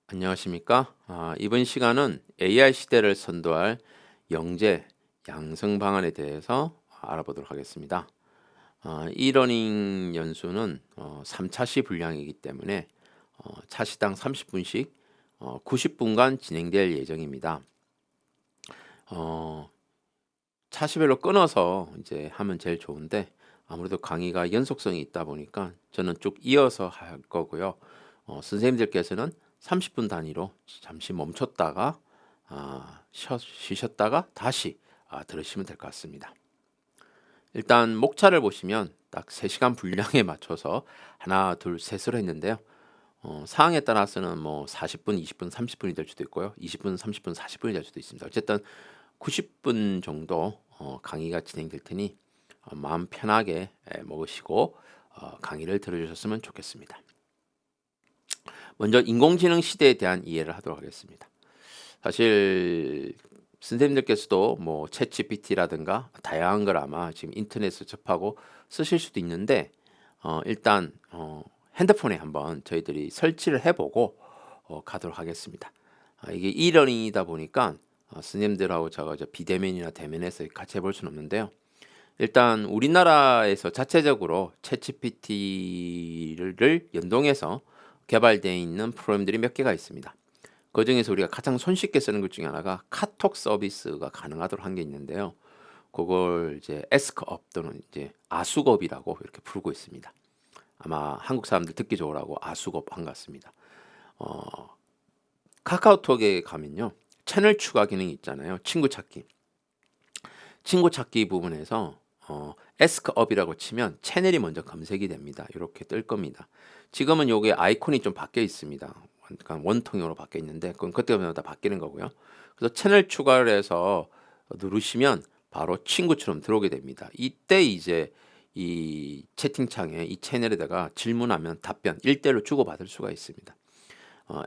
안녕하십니까? 이번 시간은 AI 시대를 선도할 영재 양성 방안에 대해서 알아보도록 하겠습니다. 이러닝 연수는 3차시 분량이기 때문에 차시당 30분씩 90분간 진행될 예정입니다. 차시별로 끊어서 이제 하면 제일 좋은데 아무래도 강의가 연속성이 있다 보니까 저는 쭉 이어서 할 거고요. 선생님들께서는 30분 단위로 잠시 멈췄다가 쉬셨다가 다시 들으시면 될 것 같습니다. 일단 목차를 보시면 딱 3시간 분량에 맞춰서 하나, 둘, 셋으로 했는데요. 상황에 따라서는 뭐 40분, 20분, 30분이 될 수도 있고요. 20분, 30분, 40분이 될 수도 있습니다. 어쨌든 90분 정도 강의가 진행될 테니 마음 편하게 먹으시고 강의를 들어주셨으면 좋겠습니다. 먼저 인공지능 시대에 대한 이해를 하도록 하겠습니다. 사실 선생님들께서도 뭐 챗GPT라든가 다양한 걸 아마 지금 인터넷에서 접하고 쓰실 수도 있는데 일단 핸드폰에 한번 저희들이 설치를 해보고 가도록 하겠습니다. 이게 이러닝이다 보니까 선생님들하고 제가 비대면이나 대면에서 같이 해볼 수는 없는데요. 일단 우리나라에서 자체적으로 챗GPT를 연동해서 개발되어 있는 프로그램들이 몇 개가 있습니다. 그 중에서 우리가 가장 손쉽게 쓰는 것 중에 하나가 카톡 서비스가 가능하도록 한 게 있는데요. 그걸 이제 에스크업 또는 이제 아수겁이라고 이렇게 부르고 있습니다. 아마 한국 사람들 듣기 좋으라고 아수겁 한 것 같습니다. 카카오톡에 가면요. 채널 추가 기능이 있잖아요. 친구 찾기. 친구 찾기 부분에서 에스크업이라고 치면 채널이 먼저 검색이 됩니다. 이렇게 뜰 겁니다. 지금은 요게 아이콘이 좀 바뀌어 있습니다. 약간 원통형으로 바뀌어 있는데 그건 그때마다 바뀌는 거고요. 그래서 채널 추가를 해서 누르시면 바로 친구처럼 들어오게 됩니다. 이때 이제 이 채팅창에 이 채널에다가 질문하면 답변 1대1로 주고받을 수가 있습니다.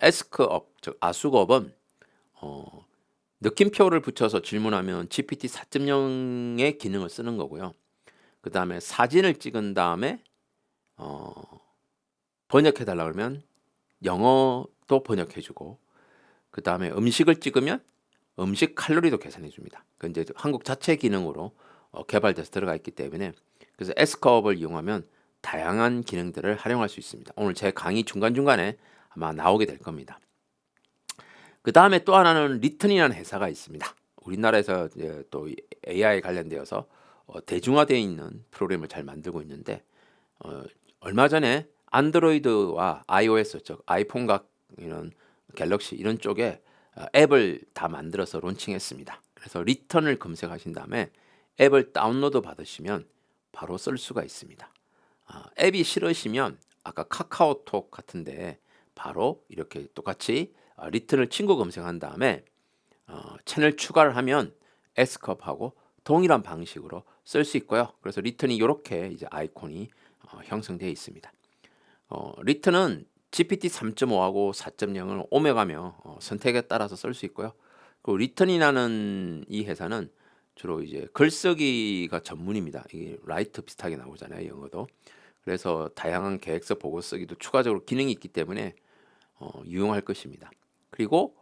에스크업, 즉 아수업은 느낌표를 붙여서 질문하면 GPT 4.0의 기능을 쓰는 거고요. 그 다음에 사진을 찍은 다음에 번역해달라 그러면 영어도 번역해주고, 그 다음에 음식을 찍으면 음식 칼로리도 계산해줍니다. 그 이제 한국 자체 기능으로 개발돼서 들어가 있기 때문에 그래서 에스크업을 이용하면 다양한 기능들을 활용할 수 있습니다. 오늘 제 강의 중간중간에 아마 나오게 될 겁니다. 그 다음에 또 하나는 리튼이라는 회사가 있습니다. 우리나라에서 이제 또 AI 관련되어서 대중화되어 있는 프로그램을 잘 만들고 있는데 얼마 전에 안드로이드와 iOS, 즉 아이폰과 이런 갤럭시 이런 쪽에 앱을 다 만들어서 론칭했습니다. 그래서 리턴을 검색하신 다음에 앱을 다운로드 받으시면 바로 쓸 수가 있습니다. 앱이 싫으시면 아까 카카오톡 같은데 바로 이렇게 똑같이 리턴을 친구 검색한 다음에 채널 추가를 하면 에스크업하고 동일한 방식으로 쓸 수 있고요. 그래서 리턴이 이렇게 이제 아이콘이 형성되어 있습니다. 리턴은 GPT 3.5하고 4.0을 오며가며 선택에 따라서 쓸 수 있고요. 그리고 리턴이라는 이 회사는 주로 이제 글쓰기가 전문입니다. 이게 라이트 비슷하게 나오잖아요, 영어도. 그래서 다양한 계획서 보고 쓰기도 추가적으로 기능이 있기 때문에 유용할 것입니다. 그리고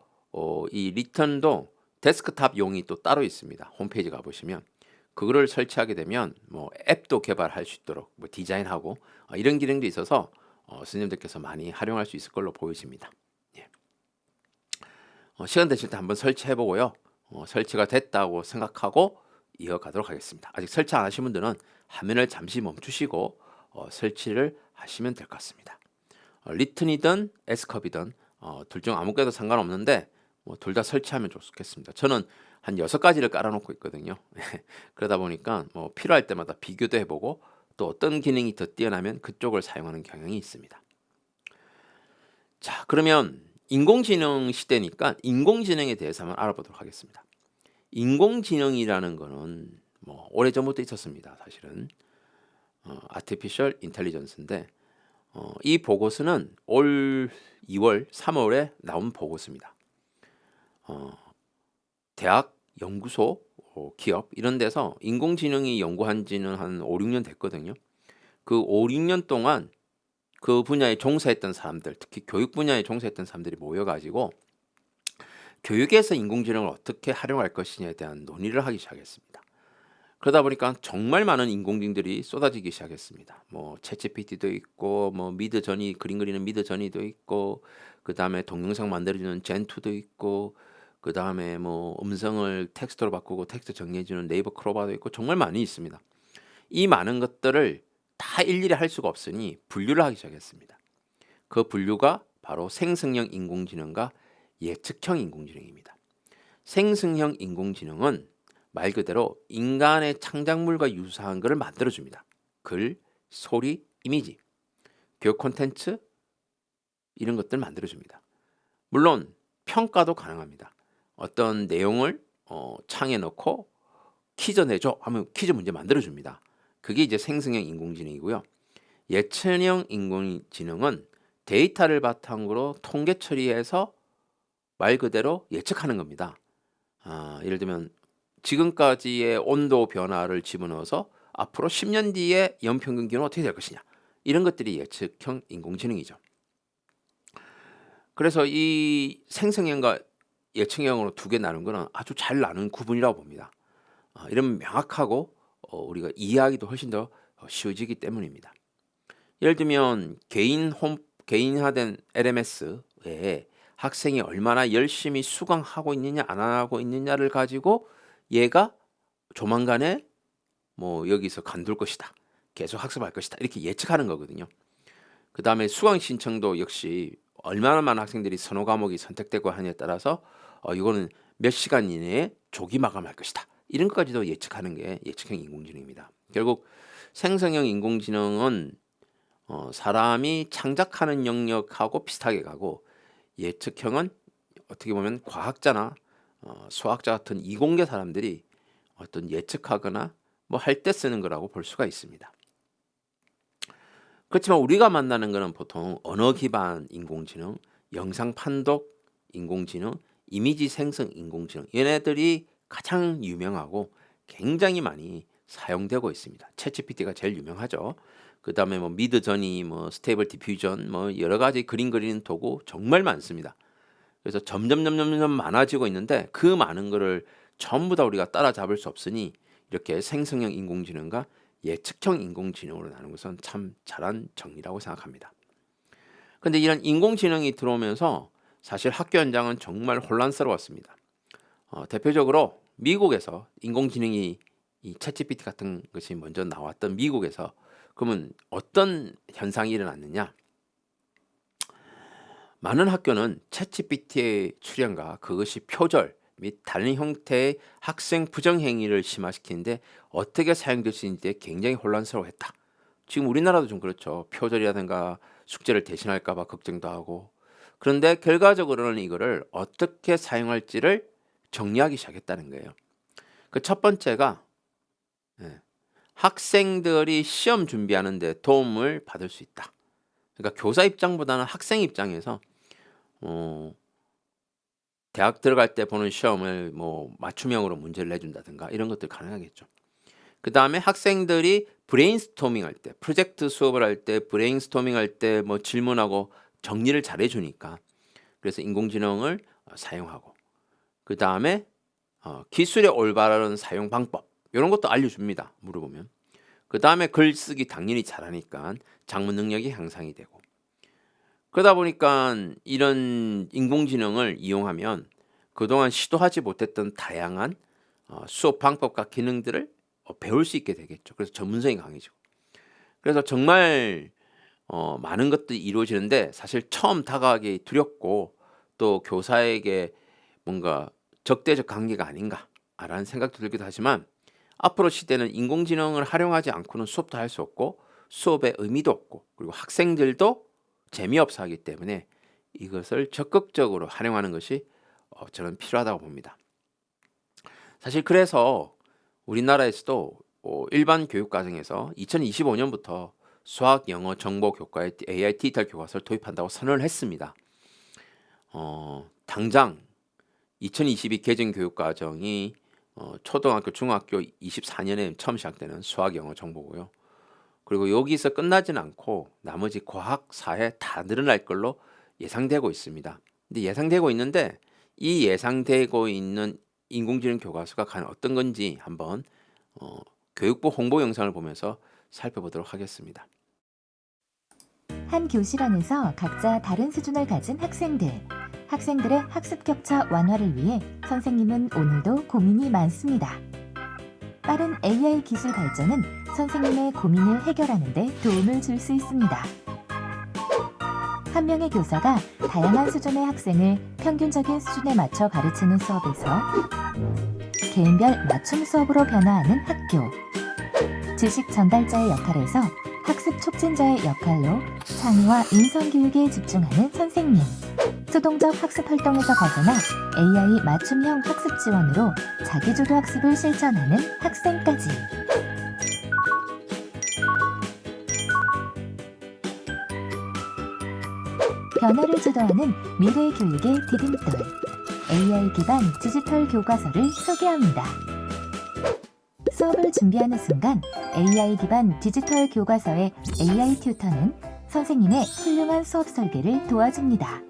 이 리턴도 데스크탑용이 또 따로 있습니다. 홈페이지 가보시면 그거를 설치하게 되면 뭐 앱도 개발할 수 있도록 뭐 디자인하고 이런 기능도 있어서 선생님들께서 많이 활용할 수 있을 걸로 보여집니다. 예. 시간 되실 때 한번 설치해 보고요. 설치가 됐다고 생각하고 이어가도록 하겠습니다. 아직 설치 안 하신 분들은 화면을 잠시 멈추시고 설치를 하시면 될 것 같습니다. 리튼이든 에스컵이든 둘 중 아무것도 상관없는데 뭐 둘 다 설치하면 좋겠습니다. 저는 한 6가지를 깔아놓고 있거든요. 그러다 보니까 뭐 필요할 때마다 비교도 해보고 또 어떤 기능이 더 뛰어나면 그쪽을 사용하는 경향이 있습니다. 자, 그러면 인공지능 시대니까 인공지능에 대해서 한번 알아보도록 하겠습니다. 인공지능이라는 거는 뭐 오래전부터 있었습니다. 사실은 아티피셜 인텔리전스인데 이 보고서는 올 2월, 3월에 나온 보고서입니다. 대학 연구소 기업 이런 데서 인공지능이 연구한 지는 한 5-6년 됐거든요. 그 5-6년 동안 그 분야에 종사했던 사람들, 특히 교육 분야에 종사했던 사람들이 모여 가지고 교육에서 인공지능을 어떻게 활용할 것이냐에 대한 논의를 하기 시작했습니다. 그러다 보니까 정말 많은 인공지능들이 쏟아지기 시작했습니다. 뭐 챗GPT도 있고 뭐 미드저니 그림 그리는 미드저니도 있고 그다음에 동영상 만들어주는 젠2도 있고 그다음에 뭐 음성을 텍스트로 바꾸고 텍스트 정리해 주는 네이버 크로바도 있고 정말 많이 있습니다. 이 많은 것들을 다 일일이 할 수가 없으니 분류를 하기 시작했습니다. 그 분류가 바로 생성형 인공지능과 예측형 인공지능입니다. 생성형 인공지능은 말 그대로 인간의 창작물과 유사한 것을 만들어줍니다. 글, 소리, 이미지, 교육 콘텐츠 이런 것들 만들어줍니다. 물론 평가도 가능합니다. 어떤 내용을 창에 넣고 퀴즈 내줘 하면 퀴즈 문제 만들어줍니다. 그게 이제 생성형 인공지능이고요. 예측형 인공지능은 데이터를 바탕으로 통계 처리해서 말 그대로 예측하는 겁니다. 예를 들면 지금까지의 온도 변화를 집어넣어서 앞으로 10년 뒤에 연평균 기온은 어떻게 될 것이냐 이런 것들이 예측형 인공지능이죠. 그래서 이 생성형과 예측형으로 두 개 나눈 것은 아주 잘 나눈 구분이라고 봅니다. 이러면 명확하고 우리가 이해하기도 훨씬 더 쉬워지기 때문입니다. 예를 들면 개인화된 LMS 외에 학생이 얼마나 열심히 수강하고 있느냐 안 하고 있느냐를 가지고 얘가 조만간에 뭐 여기서 관둘 것이다. 계속 학습할 것이다. 이렇게 예측하는 거거든요. 그다음에 수강 신청도 역시 얼마나 많은 학생들이 선호 과목이 선택되고 하느냐에 따라서 이거는 몇 시간 이내에 조기 마감할 것이다. 이런 것까지도 예측하는 게 예측형 인공지능입니다. 결국 생성형 인공지능은 사람이 창작하는 영역하고 비슷하게 가고 예측형은 어떻게 보면 과학자나 수학자 같은 이공계 사람들이 어떤 예측하거나 뭐 할 때 쓰는 거라고 볼 수가 있습니다. 그렇지만 우리가 만나는 거는 보통 언어 기반 인공지능, 영상 판독 인공지능, 이미지 생성 인공지능 얘네들이 가장 유명하고 굉장히 많이 사용되고 있습니다. 챗GPT가 제일 유명하죠. 그다음에 뭐 미드저니, 뭐 스테이블 디퓨전, 뭐 여러 가지 그림 그리는 도구 정말 많습니다. 그래서 점점 많아지고 있는데 그 많은 거를 전부 다 우리가 따라잡을 수 없으니 이렇게 생성형 인공지능과 예측형 인공지능으로 나누는 것은 참 잘한 정리라고 생각합니다. 근데 이런 인공지능이 들어오면서 사실 학교 현장은 정말 혼란스러웠습니다. 대표적으로 미국에서 인공지능이 이 챗GPT 같은 것이 먼저 나왔던 미국에서 그러면 어떤 현상이 일어났느냐? 많은 학교는 챗GPT의 출현과 그것이 표절 및 다른 형태의 학생 부정 행위를 심화시키는데 어떻게 사용될 수 있는지 굉장히 혼란스러워했다. 지금 우리나라도 좀 그렇죠. 표절이라든가 숙제를 대신할까 봐 걱정도 하고. 그런데 결과적으로는 이거를 어떻게 사용할지를 정리하기 시작했다는 거예요. 그 첫 번째가 학생들이 시험 준비하는 데 도움을 받을 수 있다. 그러니까 교사 입장보다는 학생 입장에서 대학 들어갈 때 보는 시험을 뭐 맞춤형으로 문제를 내준다든가 이런 것들 가능하겠죠. 그 다음에 학생들이 브레인스토밍 할 때, 프로젝트 수업을 할 때, 브레인스토밍 할 때 뭐 질문하고 정리를 잘 해주니까 그래서 인공지능을 사용하고 그 다음에 기술의 올바른 사용 방법 이런 것도 알려줍니다. 물어보면. 그 다음에 글쓰기 당연히 잘하니까 작문 능력이 향상이 되고 그러다 보니까 이런 인공지능을 이용하면 그동안 시도하지 못했던 다양한 수업 방법과 기능들을 배울 수 있게 되겠죠. 그래서 전문성이 강해지고. 그래서 정말 많은 것들이 이루어지는데 사실 처음 다가가기 두렵고 또 교사에게 뭔가 적대적 관계가 아닌가라는 생각도 들기도 하지만 앞으로 시대는 인공지능을 활용하지 않고는 수업도 할 수 없고 수업의 의미도 없고 그리고 학생들도 재미없어 하기 때문에 이것을 적극적으로 활용하는 것이 저는 필요하다고 봅니다. 사실 그래서 우리나라에서도 일반 교육과정에서 2025년부터 수학, 영어, 정보 교과에 AI 디지털 교과서를 도입한다고 선언을 했습니다. 당장 2022 개정 교육과정이 초등학교, 중학교 24년에 처음 시작되는 수학, 영어 정보고요. 그리고 여기서 끝나지는 않고 나머지 과학, 사회 다 늘어날 걸로 예상되고 있습니다. 근데 예상되고 있는데 이 예상되고 있는 인공지능 교과서가 과연 어떤 건지 한번 교육부 홍보 영상을 보면서 살펴보도록 하겠습니다. 한 교실 안에서 각자 다른 수준을 가진 학생들의 학습 격차 완화를 위해 선생님은 오늘도 고민이 많습니다. 빠른 AI 기술 발전은 선생님의 고민을 해결하는 데 도움을 줄 수 있습니다. 한 명의 교사가 다양한 수준의 학생을 평균적인 수준에 맞춰 가르치는 수업에서 개인별 맞춤 수업으로 변화하는 학교, 지식 전달자의 역할에서 학습 촉진자의 역할로 창의와 인성 교육에 집중하는 선생님, 수동적 학습 활동에서 벗어나 AI 맞춤형 학습 지원으로 자기주도 학습을 실천하는 학생까지. 변화를 주도하는 미래 교육의 디딤돌, AI 기반 디지털 교과서를 소개합니다. 수업을 준비하는 순간 AI 기반 디지털 교과서의 AI 튜터는 선생님의 훌륭한 수업 설계를 도와줍니다.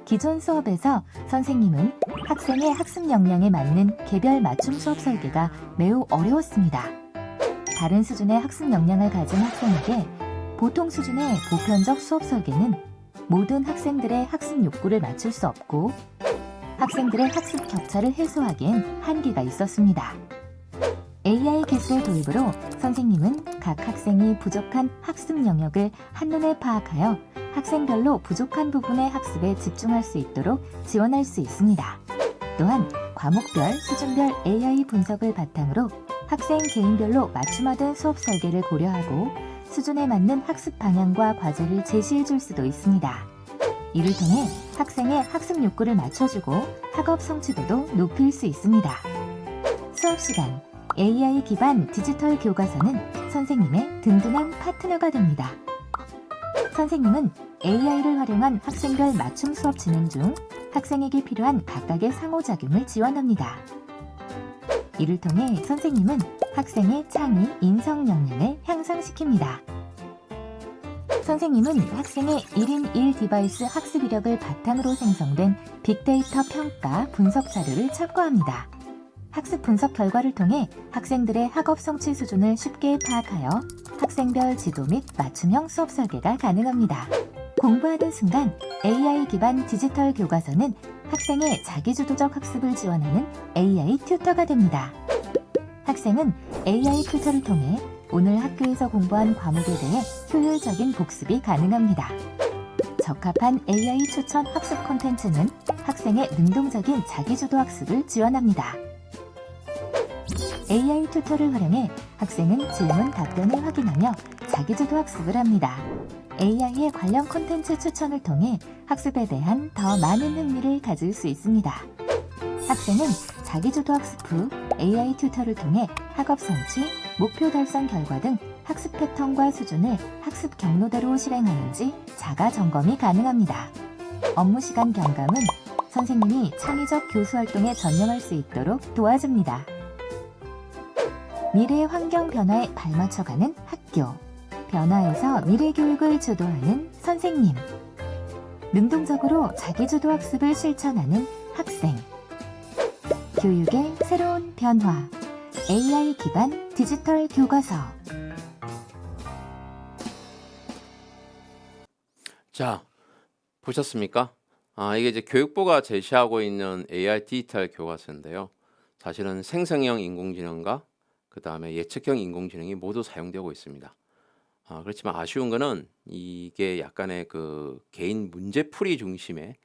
기존 수업에서 선생님은 학생의 학습 역량에 맞는 개별 맞춤 수업 설계가 매우 어려웠습니다. 다른 수준의 학습 역량을 가진 학생에게 보통 수준의 보편적 수업 설계는 모든 학생들의 학습 욕구를 맞출 수 없고 학생들의 학습 격차를 해소하기엔 한계가 있었습니다. AI 기술의 도입으로 선생님은 각 학생이 부족한 학습 영역을 한눈에 파악하여 학생별로 부족한 부분의 학습에 집중할 수 있도록 지원할 수 있습니다. 또한 과목별, 수준별 AI 분석을 바탕으로 학생 개인별로 맞춤화된 수업 설계를 고려하고 수준에 맞는 학습 방향과 과제를 제시해 줄 수도 있습니다. 이를 통해 학생의 학습 욕구를 맞춰주고 학업 성취도도 높일 수 있습니다. 수업 시간 AI 기반 디지털 교과서는 선생님의 든든한 파트너가 됩니다. 선생님은 AI를 활용한 학생별 맞춤 수업 진행 중 학생에게 필요한 각각의 상호작용을 지원합니다. 이를 통해 선생님은 학생의 창의, 인성 역량을 향상시킵니다. 선생님은 학생의 1인 1디바이스 학습 이력을 바탕으로 생성된 빅데이터 평가, 분석 자료를 참고합니다. 학습 분석 결과를 통해 학생들의 학업 성취 수준을 쉽게 파악하여 학생별 지도 및 맞춤형 수업 설계가 가능합니다. 공부하는 순간 AI 기반 디지털 교과서는 학생의 자기주도적 학습을 지원하는 AI 튜터가 됩니다. 학생은 AI 튜터를 통해 오늘 학교에서 공부한 과목에 대해 효율적인 복습이 가능합니다. 적합한 AI 추천 학습 콘텐츠는 학생의 능동적인 자기주도 학습을 지원합니다. AI 튜터를 활용해 학생은 질문 답변을 확인하며 자기주도 학습을 합니다. AI의 관련 콘텐츠 추천을 통해 학습에 대한 더 많은 흥미를 가질 수 있습니다. 학생은 자기주도 학습 후 AI 튜터를 통해 학업 성취, 목표 달성 결과 등 학습 패턴과 수준을 학습 경로대로 실행하는지 자가 점검이 가능합니다. 업무 시간 경감은 선생님이 창의적 교수 활동에 전념할 수 있도록 도와줍니다. 미래의 환경 변화에 발맞춰가는 학교, 변화에서 미래 교육을 주도하는 선생님, 능동적으로 자기주도 학습을 실천하는 학생, 교육의 새로운 변화, AI 기반 디지털 교과서. 자, 보셨습니까? 이게 이제 교육부가 제시하고 있는 AI 디지털 교과서인데요. 사실은 생성형 인공지능과 그 다음에 예측형 인공지능이 모두 사용되고 있습니다. 그렇지만 아쉬운 거는 이게 약간의 그 개인 문제풀이 중심의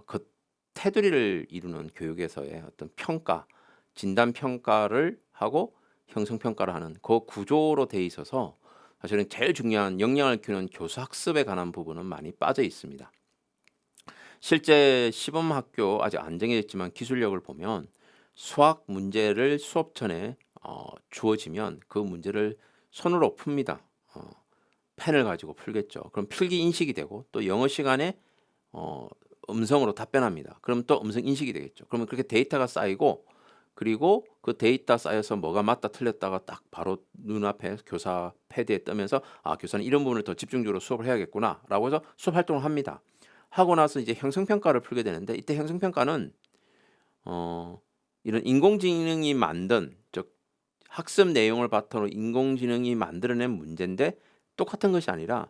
그 테두리를 이루는 교육에서의 어떤 평가, 진단 평가를 하고 형성 평가를 하는 그 구조로 돼 있어서 사실은 제일 중요한 역량을 키우는 교수 학습에 관한 부분은 많이 빠져 있습니다. 실제 시범 학교 아직 안 정해졌지만 기술력을 보면 수학 문제를 수업 전에 주어지면 그 문제를 손으로 풉니다. 펜을 가지고 풀겠죠. 그럼 필기 인식이 되고 또 영어 시간에 음성으로 답변합니다. 그럼 또 음성 인식이 되겠죠. 그러면 그렇게 데이터가 쌓이고 그리고 그 데이터 쌓여서 뭐가 맞다 틀렸다가 딱 바로 눈앞에 교사 패드에 뜨면서 교사는 이런 부분을 더 집중적으로 수업을 해야겠구나라고 해서 수업 활동을 합니다. 하고 나서 이제 형성평가를 풀게 되는데 이때 형성평가는 이런 인공지능이 만든 즉 학습 내용을 바탕으로 인공지능이 만들어낸 문제인데 똑같은 것이 아니라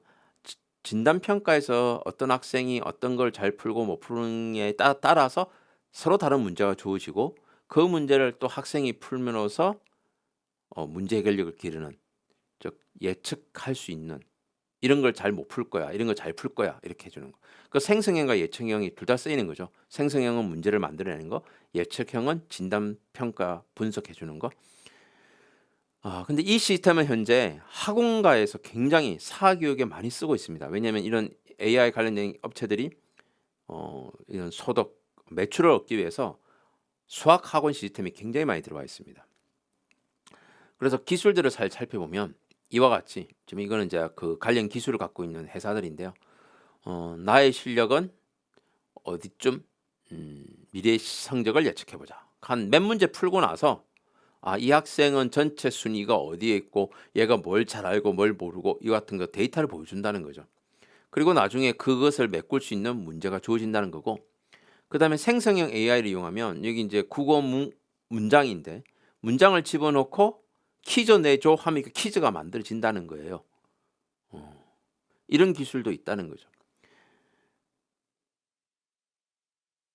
진단평가에서 어떤 학생이 어떤 걸 잘 풀고 못 푸는에 따라서 서로 다른 문제가 주어지고 그 문제를 또 학생이 풀면서 문제 해결력을 기르는 즉 예측할 수 있는 이런 걸 잘 못 풀 거야. 이런 걸 잘 풀 거야. 이렇게 해 주는 거. 그 생성형과 예측형이 둘 다 쓰이는 거죠. 생성형은 문제를 만들어내는 거, 예측형은 진단 평가 분석해 주는 거. 근데 이 시스템은 현재 학원가에서 굉장히 사교육에 많이 쓰고 있습니다. 왜냐하면 이런 AI 관련된 업체들이 이런 소득, 매출을 얻기 위해서 수학 학원 시스템이 굉장히 많이 들어와 있습니다. 그래서 기술들을 잘 살펴보면 이와 같이 지금 이거는 이제 그 관련 기술을 갖고 있는 회사들인데요. 나의 실력은 어디쯤 미래의 성적을 예측해 보자. 한 몇 문제 풀고 나서 이 학생은 전체 순위가 어디에 있고 얘가 뭘 잘 알고 뭘 모르고 이 같은 거 데이터를 보여준다는 거죠. 그리고 나중에 그것을 메꿀 수 있는 문제가 주어진다는 거고 그다음에 생성형 AI를 이용하면 여기 이제 국어 문장인데 문장을 집어넣고 퀴즈 내줘 하면 그 퀴즈가 만들어진다는 거예요. 이런 기술도 있다는 거죠.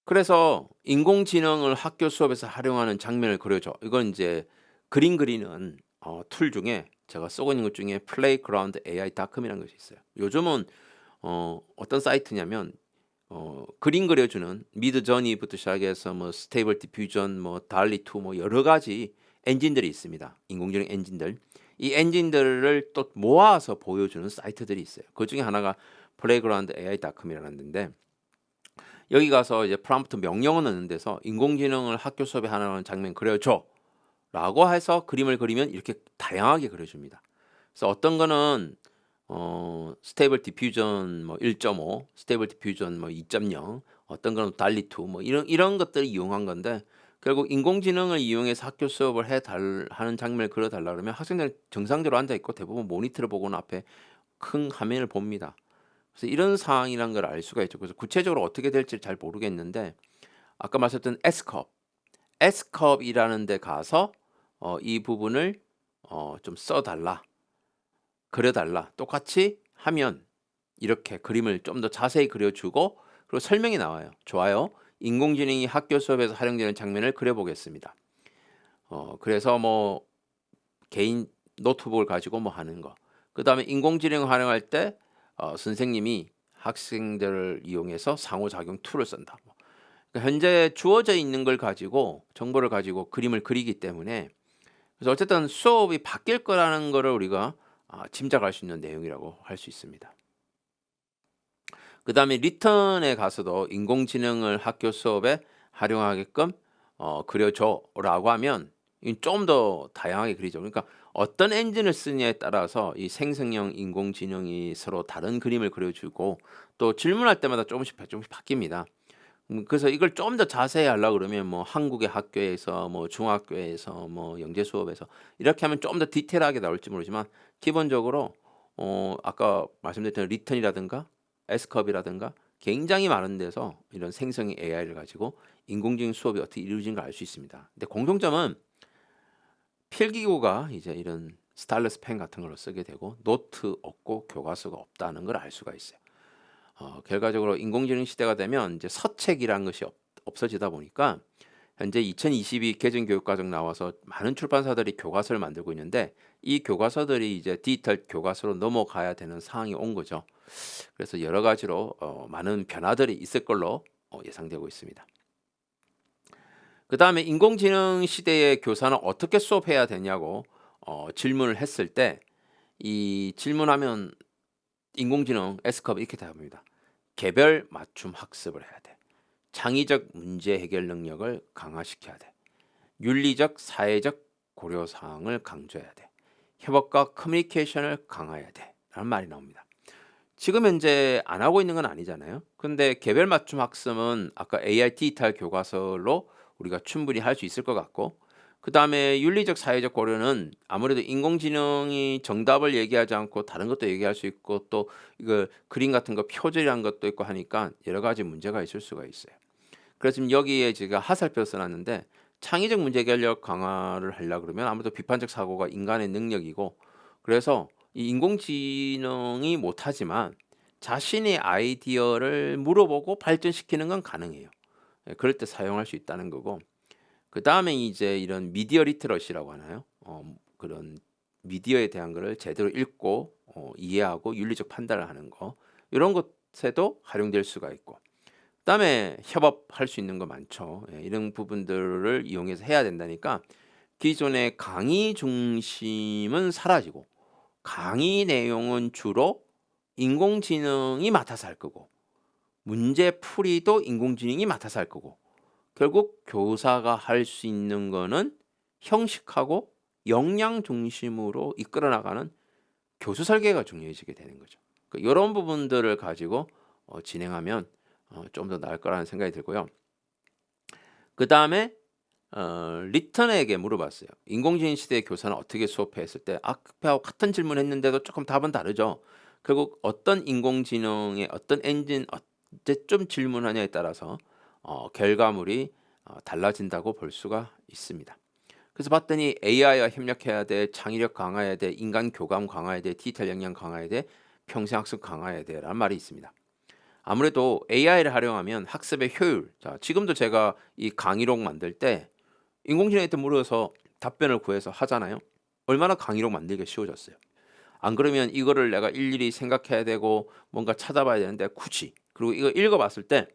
그래서 인공지능을 학교 수업에서 활용하는 장면을 그려줘. 이건 이제 그림 그리는 툴 중에 제가 쓰고 있는 것 중에 플레이그라운드 AI.com이라는 것이 있어요. 요즘은 어떤 사이트냐면 그림 그려주는 미드저니부터 시작해서 뭐 스테이블 디퓨전, 뭐 달리2 뭐 여러 가지 엔진들이 있습니다. 인공지능 엔진들. 이 엔진들을 또 모아서 보여주는 사이트들이 있어요. 그 중에 하나가 플레이그라운드 AI.com이라는 데인데 여기 가서 이제 프롬프트 명령을 넣는 데서 인공지능을 학교 수업에 하는 장면 그려줘 라고 해서 그림을 그리면 이렇게 다양하게 그려줍니다. 그래서 어떤 거는 스테이블 디퓨전 뭐 1.5, 스테이블 디퓨전 뭐 2.0, 어떤 거는 달리2 뭐 이런 것들을 이용한 건데 결국 인공지능을 이용해서 학교 수업을 하는 장면을 그려달라 그러면 학생들은 정상적으로 앉아 있고 대부분 모니터를 보고는 앞에 큰 화면을 봅니다. 그래서 이런 상황이란 걸 알 수가 있죠. 그래서 구체적으로 어떻게 될지 잘 모르겠는데 아까 말씀드린 S컵이라는 데 가서 이 부분을 좀 써달라, 그려달라. 똑같이 하면 이렇게 그림을 좀 더 자세히 그려주고 그리고 설명이 나와요. 좋아요. 인공지능이 학교 수업에서 활용되는 장면을 그려보겠습니다. 그래서 뭐 개인 노트북을 가지고 뭐 하는 거. 그 다음에 인공지능 활용할 때 선생님이 학생들을 이용해서 상호작용 툴을 쓴다. 그러니까 현재 주어져 있는 걸 가지고 정보를 가지고 그림을 그리기 때문에 그래서 어쨌든 수업이 바뀔 거라는 거를 우리가 짐작할 수 있는 내용이라고 할 수 있습니다. 그 다음에 리턴에 가서도 인공지능을 학교 수업에 활용하게끔 그려줘라고 하면 좀 더 다양하게 그리죠. 그러니까 어떤 엔진을 쓰느냐에 따라서 이 생성형 인공지능이 서로 다른 그림을 그려주고 또 질문할 때마다 조금씩 바뀝니다. 그래서 이걸 좀 더 자세히 하려고 그러면 뭐 한국의 학교에서 뭐 중학교에서 뭐 영재 수업에서 이렇게 하면 좀 더 디테일하게 나올지 모르지만 기본적으로 아까 말씀드렸던 리턴이라든가 S컵이라든가 굉장히 많은 데서 이런 생성형 AI를 가지고 인공지능 수업이 어떻게 이루어지는가 알 수 있습니다. 근데 공통점은 필기구가 이제 이런 스타일러스 펜 같은 걸로 쓰게 되고 노트 없고 교과서가 없다는 걸 알 수가 있어요. 결과적으로 인공지능 시대가 되면 이제 서책이라는 것이 없어지다 보니까 현재 2022 개정교육과정 나와서 많은 출판사들이 교과서를 만들고 있는데 이 교과서들이 이제 디지털 교과서로 넘어가야 되는 상황이 온 거죠. 그래서 여러 가지로 많은 변화들이 있을 걸로 예상되고 있습니다. 그 다음에 인공지능 시대의 교사는 어떻게 수업해야 되냐고 질문을 했을 때 이 질문하면 인공지능 S컵 이렇게 답합니다. 개별 맞춤 학습을 해야 돼. 창의적 문제 해결 능력을 강화시켜야 돼. 윤리적 사회적 고려 사항을 강조해야 돼. 협업과 커뮤니케이션을 강화해야 돼. 라는 말이 나옵니다. 지금 현재 안 하고 있는 건 아니잖아요. 근데 개별 맞춤 학습은 아까 AI 디지털 교과서로 우리가 충분히 할 수 있을 것 같고, 그다음에 윤리적 사회적 고려는 아무래도 인공지능이 정답을 얘기하지 않고 다른 것도 얘기할 수 있고, 또 이거 그림 같은 거 표절이란 것도 있고 하니까 여러 가지 문제가 있을 수가 있어요. 그래서 지금 여기에 제가 하살표 써놨는데, 창의적 문제 해결력 강화를 하려고 그러면 아무래도 비판적 사고가 인간의 능력이고, 그래서 이 인공지능이 못하지만 자신의 아이디어를 물어보고 발전시키는 건 가능해요. 예, 그럴 때 사용할 수 있다는 거고, 그 다음에 이제 이런 미디어 리터러시라고 하나요? 그런 미디어에 대한 거를 제대로 읽고 이해하고 윤리적 판단을 하는 거, 이런 것에도 활용될 수가 있고, 그다음에 협업할 수 있는 거 많죠. 예, 이런 부분들을 이용해서 해야 된다니까 기존의 강의 중심은 사라지고 강의 내용은 주로 인공지능이 맡아서 할 거고, 문제 풀이도 인공지능이 맡아서 할 거고, 결국 교사가 할 수 있는 거는 형식하고 역량 중심으로 이끌어 나가는 교수 설계가 중요해지게 되는 거죠. 이런 부분들을 가지고 진행하면 좀 더 나을 거라는 생각이 들고요. 그 다음에 리턴에게 물어봤어요. 인공지능 시대의 교사는 어떻게 수업해 했을 때 앞에하고 같은 질문 했는데도 조금 답은 다르죠. 결국 어떤 인공지능의 어떤 엔진 언제쯤 질문하냐에 따라서 결과물이 달라진다고 볼 수가 있습니다. 그래서 봤더니 AI와 협력해야 돼, 창의력 강화해야 돼, 인간 교감 강화해야 돼, 디지털 역량 강화해야 돼, 평생학습 강화해야 돼 라는 말이 있습니다. 아무래도 AI를 활용하면 학습의 효율, 자, 지금도 제가 이 강의록 만들 때 인공지능한테 물어서 답변을 구해서 하잖아요. 얼마나 강의록 만들기가 쉬워졌어요. 안 그러면 이거를 내가 일일이 생각해야 되고 뭔가 찾아봐야 되는데 굳이, 그리고 이거 읽어봤을 때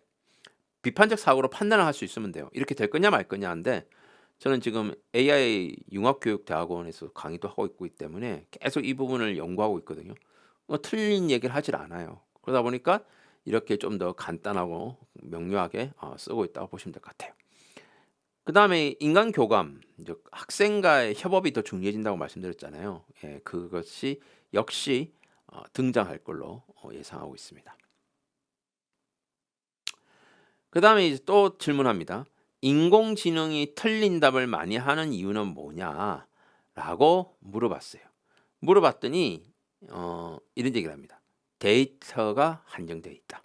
비판적 사고로 판단을 할 수 있으면 돼요. 이렇게 될 거냐 말 거냐인데, 저는 지금 AI 융합교육대학원에서 강의도 하고 있기 때문에 계속 이 부분을 연구하고 있거든요. 틀린 얘기를 하질 않아요. 그러다 보니까 이렇게 좀 더 간단하고 명료하게 쓰고 있다고 보시면 될 것 같아요. 그 다음에 인간 교감, 이제 학생과의 협업이 더 중요해진다고 말씀드렸잖아요. 예, 그것이 역시 등장할 걸로 예상하고 있습니다. 그 다음에 이제 또 질문합니다. 인공지능이 틀린 답을 많이 하는 이유는 뭐냐라고 물어봤어요. 물어봤더니 이런 얘기를 합니다. 데이터가 한정되어 있다.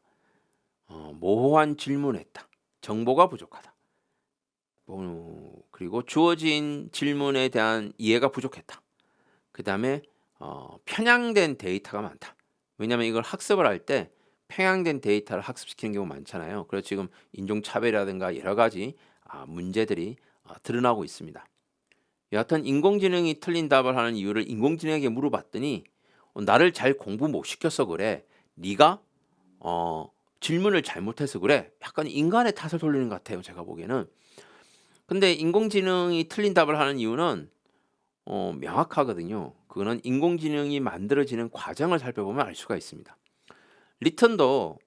모호한 질문했다. 정보가 부족하다. 그리고 주어진 질문에 대한 이해가 부족했다. 그 다음에 편향된 데이터가 많다. 왜냐하면 이걸 학습을 할 때 편향된 데이터를 학습시키는 경우가 많잖아요. 그래서 지금 인종차별이라든가 여러 가지 문제들이 드러나고 있습니다. 여하튼 인공지능이 틀린 답을 하는 이유를 인공지능에게 물어봤더니 나를 잘 공부 못 시켜서 그래. 네가 질문을 잘못해서 그래. 약간 인간의 탓을 돌리는 것 같아요. 제가 보기에는. 근데 인공지능이 틀린 답을 하는 이유는 명확하거든요. 그거는 인공지능이 만들어지는 과정을 살펴보면 알 수가 있습니다. 리턴도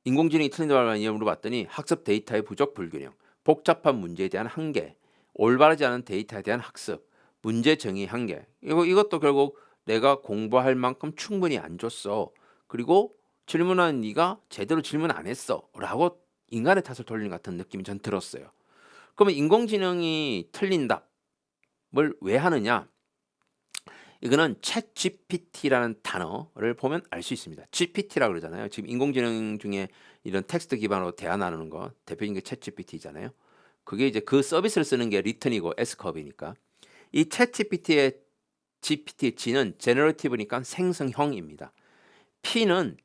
인공지능이 틀린 답을 하는 이유를 물어봤더니 학습 데이터의 부족 불균형, 복잡한 문제에 대한 한계, 올바르지 않은 데이터에 대한 학습, 문제 정의 한계. 이것도 결국 내가 공부할 만큼 충분히 안 줬어. 그리고 질문한 네가 제대로 질문 안 했어. 라고 인간의 탓을 돌리는 것 같은 느낌이 전 들었어요. 그러면 인공지능이 틀린 답을 왜 하느냐? 이거는 챗 GPT라는 단어를 보면 알 수 있습니다. GPT라고 그러잖아요. 지금 인공지능 중에 이런 텍스트 기반으로 대화 나누는 거 대표적인 게 챗 GPT잖아요. 그게 이제 그 서비스를 쓰는 게 리턴이고 S컵이니까. 이 챗 GPT의 G는 제너러티브니까 생성형입니다. P는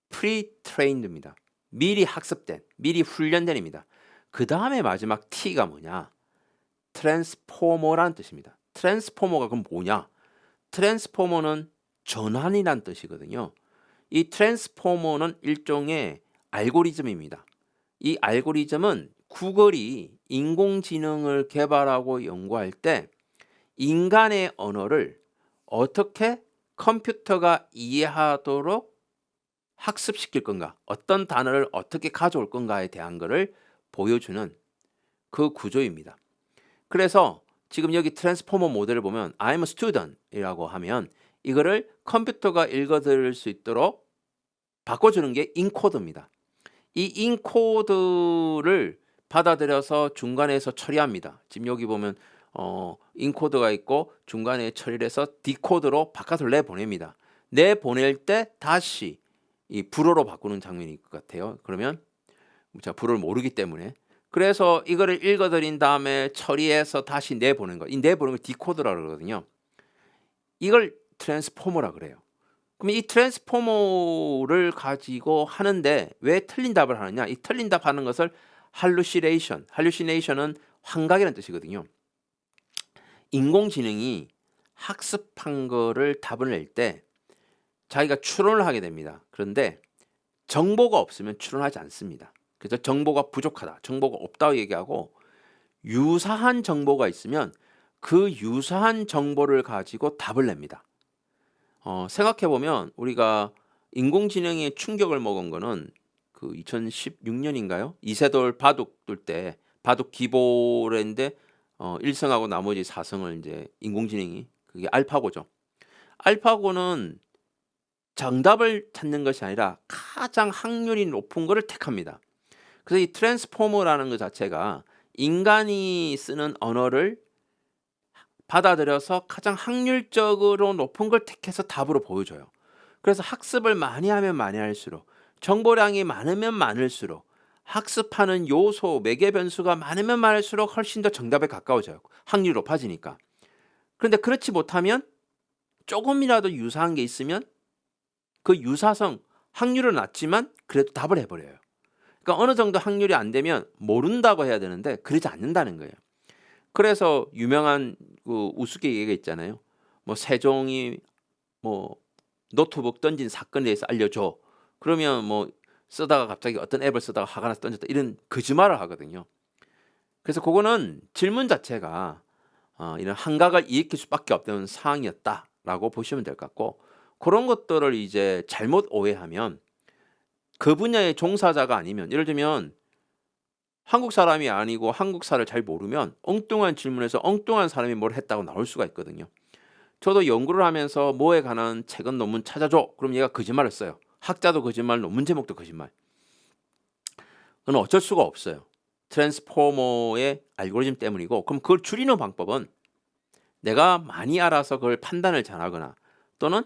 pre-trained입니다. 미리 학습된, 미리 훈련된입니다. 그 다음에 마지막 T가 뭐냐? 트랜스포머라는 뜻입니다. 트랜스포머가 그럼 뭐냐? 트랜스포머는 전환이란 뜻이거든요. 이 트랜스포머는 일종의 알고리즘입니다. 이 알고리즘은 구글이 인공지능을 개발하고 연구할 때 인간의 언어를 어떻게 컴퓨터가 이해하도록 학습시킬 건가, 어떤 단어를 어떻게 가져올 건가에 대한 것을 보여주는 그 구조입니다. 그래서 지금 여기 트랜스포머 모델을 보면 I'm a student 이라고 하면 이거를 컴퓨터가 읽어들을 수 있도록 바꿔주는 게 인코드입니다. 이 인코드를 받아들여서 중간에서 처리합니다. 지금 여기 보면 인코드가 있고 중간에 처리를 해서 디코드로 바깥으로 내보냅니다. 내보낼 때 다시 이 불어로 바꾸는 장면일 것 같아요. 그러면 제가 불어를 모르기 때문에 그래서 이거를 읽어드린 다음에 처리해서 다시 내보낸 거. 이 내보낸 걸 디코드라고 그러거든요. 이걸 트랜스포머라 그래요. 그럼 이 트랜스포머를 가지고 하는데 왜 틀린 답을 하느냐? 이 틀린 답 하는 것을 hallucination은 환각이라는 뜻이거든요. 인공지능이 학습한 거를 답을 낼 때 자기가 추론을 하게 됩니다. 그런데 정보가 없으면 추론하지 않습니다. 그래서 정보가 부족하다, 정보가 없다고 얘기하고 유사한 정보가 있으면 그 유사한 정보를 가지고 답을 냅니다. 생각해보면 우리가 인공지능에 충격을 먹은 거는 그 2016년인가요? 이세돌 바둑 둘 때 바둑 기보랬는데 1승하고 나머지 4승을 이제 인공지능이 그게 알파고죠. 알파고는 정답을 찾는 것이 아니라 가장 확률이 높은 거를 택합니다. 그래서 이 트랜스포머라는 것 자체가 인간이 쓰는 언어를 받아들여서 가장 확률적으로 높은 걸 택해서 답으로 보여줘요. 그래서 학습을 많이 하면 많이 할수록 정보량이 많으면 많을수록 학습하는 요소, 매개 변수가 많으면 많을수록 훨씬 더 정답에 가까워져요. 확률이 높아지니까. 그런데 그렇지 못하면 조금이라도 유사한 게 있으면 그 유사성, 확률은 낮지만 그래도 답을 해버려요. 그러니까 어느 정도 확률이 안 되면 모른다고 해야 되는데 그러지 않는다는 거예요. 그래서 유명한 그 우스갯소리가 있잖아요. 뭐 세종이 뭐 노트북 던진 사건에 대해서 알려줘. 그러면 뭐 쓰다가 갑자기 어떤 앱을 쓰다가 화가 나서 던졌다 이런 거짓말을 하거든요. 그래서 그거는 질문 자체가 이런 환각을 일으킬 수밖에 없는 상황이었다라고 보시면 될 것 같고 그런 것들을 이제 잘못 오해하면 그 분야의 종사자가 아니면 예를 들면 한국 사람이 아니고 한국사를 잘 모르면 엉뚱한 질문에서 엉뚱한 사람이 뭘 했다고 나올 수가 있거든요. 저도 연구를 하면서 뭐에 관한 책은 논문 찾아줘. 그럼 얘가 거짓말을 써요. 학자도 거짓말, 논문 제목도 거짓말. 그건 어쩔 수가 없어요. 트랜스포머의 알고리즘 때문이고 그럼 그걸 줄이는 방법은 내가 많이 알아서 그걸 판단을 잘하거나 또는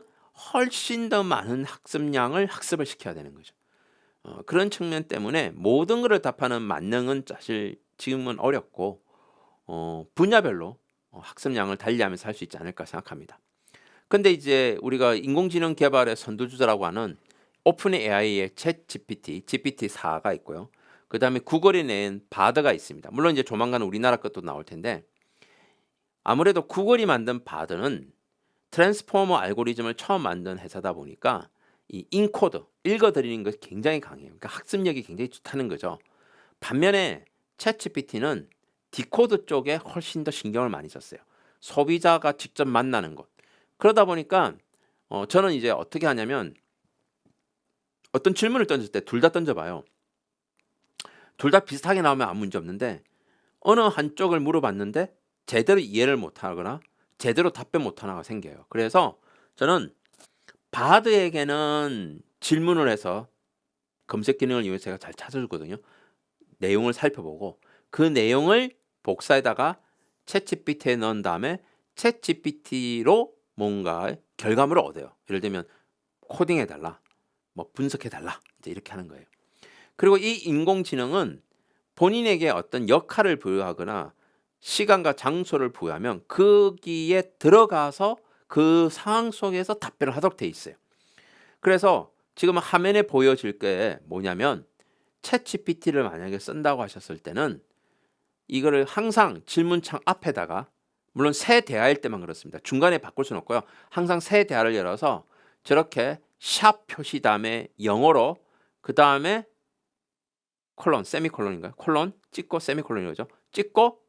훨씬 더 많은 학습량을 학습을 시켜야 되는 거죠. 그런 측면 때문에 모든 것을 답하는 만능은 사실 지금은 어렵고 분야별로 학습량을 달리하면서 할 수 있지 않을까 생각합니다. 근데 이제 우리가 인공지능 개발의 선두주자라고 하는 오픈 AI의 챗 GPT, GPT-4가 있고요. 그 다음에 구글이 낸 바드가 있습니다. 물론 이제 조만간 우리나라 것도 나올 텐데 아무래도 구글이 만든 바드는 트랜스포머 알고리즘을 처음 만든 회사다 보니까 이 인코드, 읽어드리는 것이 굉장히 강해요. 그러니까 학습력이 굉장히 좋다는 거죠. 반면에 챗GPT는 디코드 쪽에 훨씬 더 신경을 많이 썼어요. 소비자가 직접 만나는 것. 그러다 보니까 저는 이제 어떻게 하냐면 어떤 질문을 던질 때 둘 다 던져봐요. 둘 다 비슷하게 나오면 아무 문제 없는데 어느 한쪽을 물어봤는데 제대로 이해를 못하거나 제대로 답변 못하나가 생겨요. 그래서 저는 바드에게는 질문을 해서 검색 기능을 이용해서 제가 잘 찾아주거든요. 내용을 살펴보고 그 내용을 복사에다가 챗GPT에 넣은 다음에 챗GPT로 뭔가 결과물을 얻어요. 예를 들면 코딩해달라, 뭐 분석해달라 이제 이렇게 하는 거예요. 그리고 이 인공지능은 본인에게 어떤 역할을 부여하거나 시간과 장소를 부여하면 거기에 들어가서 그 상황 속에서 답변을 하도록 돼 있어요. 그래서 지금 화면에 보여질 게 뭐냐면 챗GPT를 만약에 쓴다고 하셨을 때는 이거를 항상 질문창 앞에다가 물론 새 대화일 때만 그렇습니다. 중간에 바꿀 수는 없고요. 항상 새 대화를 열어서 저렇게 샵 표시 다음에 영어로 그 다음에 콜론, 세미콜론인가요? 콜론 찍고 세미콜론이죠. 찍고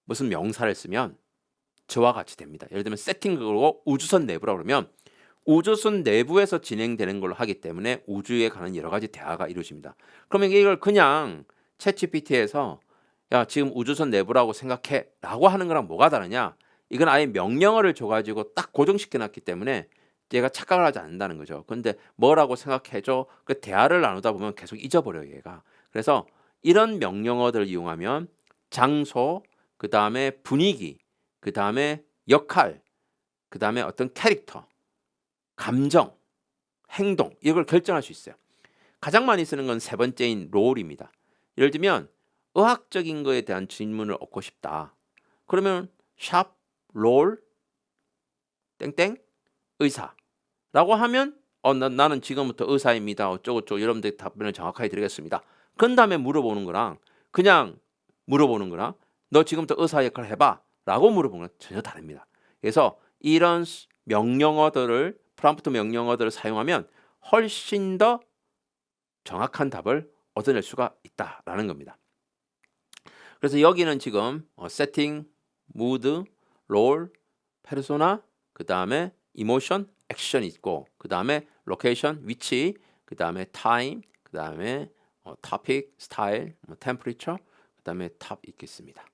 무슨 명사를 쓰면 저와 같이 됩니다. 예를 들면 세팅을 그러고 우주선 내부라고 그러면 우주선 내부에서 진행되는 걸로 하기 때문에 우주에 관한 여러 가지 대화가 이루어집니다. 그러면 이걸 그냥 챗GPT에서 야 지금 우주선 내부라고 생각해 라고 하는 거랑 뭐가 다르냐, 이건 아예 명령어를 줘가지고 딱 고정시켜놨기 때문에 얘가 착각을 하지 않는다는 거죠. 근데 뭐라고 생각해줘, 그 대화를 나누다 보면 계속 잊어버려요 얘가. 그래서 이런 명령어들을 이용하면 장소, 그 다음에 분위기, 그 다음에 역할, 그 다음에 어떤 캐릭터, 감정, 행동 이걸 결정할 수 있어요. 가장 많이 쓰는 건 세 번째인 롤입니다. 예를 들면 의학적인 거에 대한 질문을 얻고 싶다. 그러면 샵 롤 땡땡 의사라고 하면 나는 지금부터 의사입니다. 어쩌고저쩌고 여러분들 답변을 정확하게 드리겠습니다. 그 다음에 물어보는 거랑 그냥 물어보는 거랑 너 지금부터 의사 역할을 해봐 라고 물어보는 건 전혀 다릅니다. 그래서 이런 명령어들을 프롬프트 명령어들을 사용하면 훨씬 더 정확한 답을 얻어낼 수가 있다라는 겁니다. 그래서 여기는 지금 세팅, 무드, 롤, 페르소나, 그 다음에 이모션, 액션이 있고 그 다음에 로케이션, 위치, 그 다음에 타임, 그 다음에 토픽, 스타일, 템퍼리처, 그 다음에 탑 있겠습니다.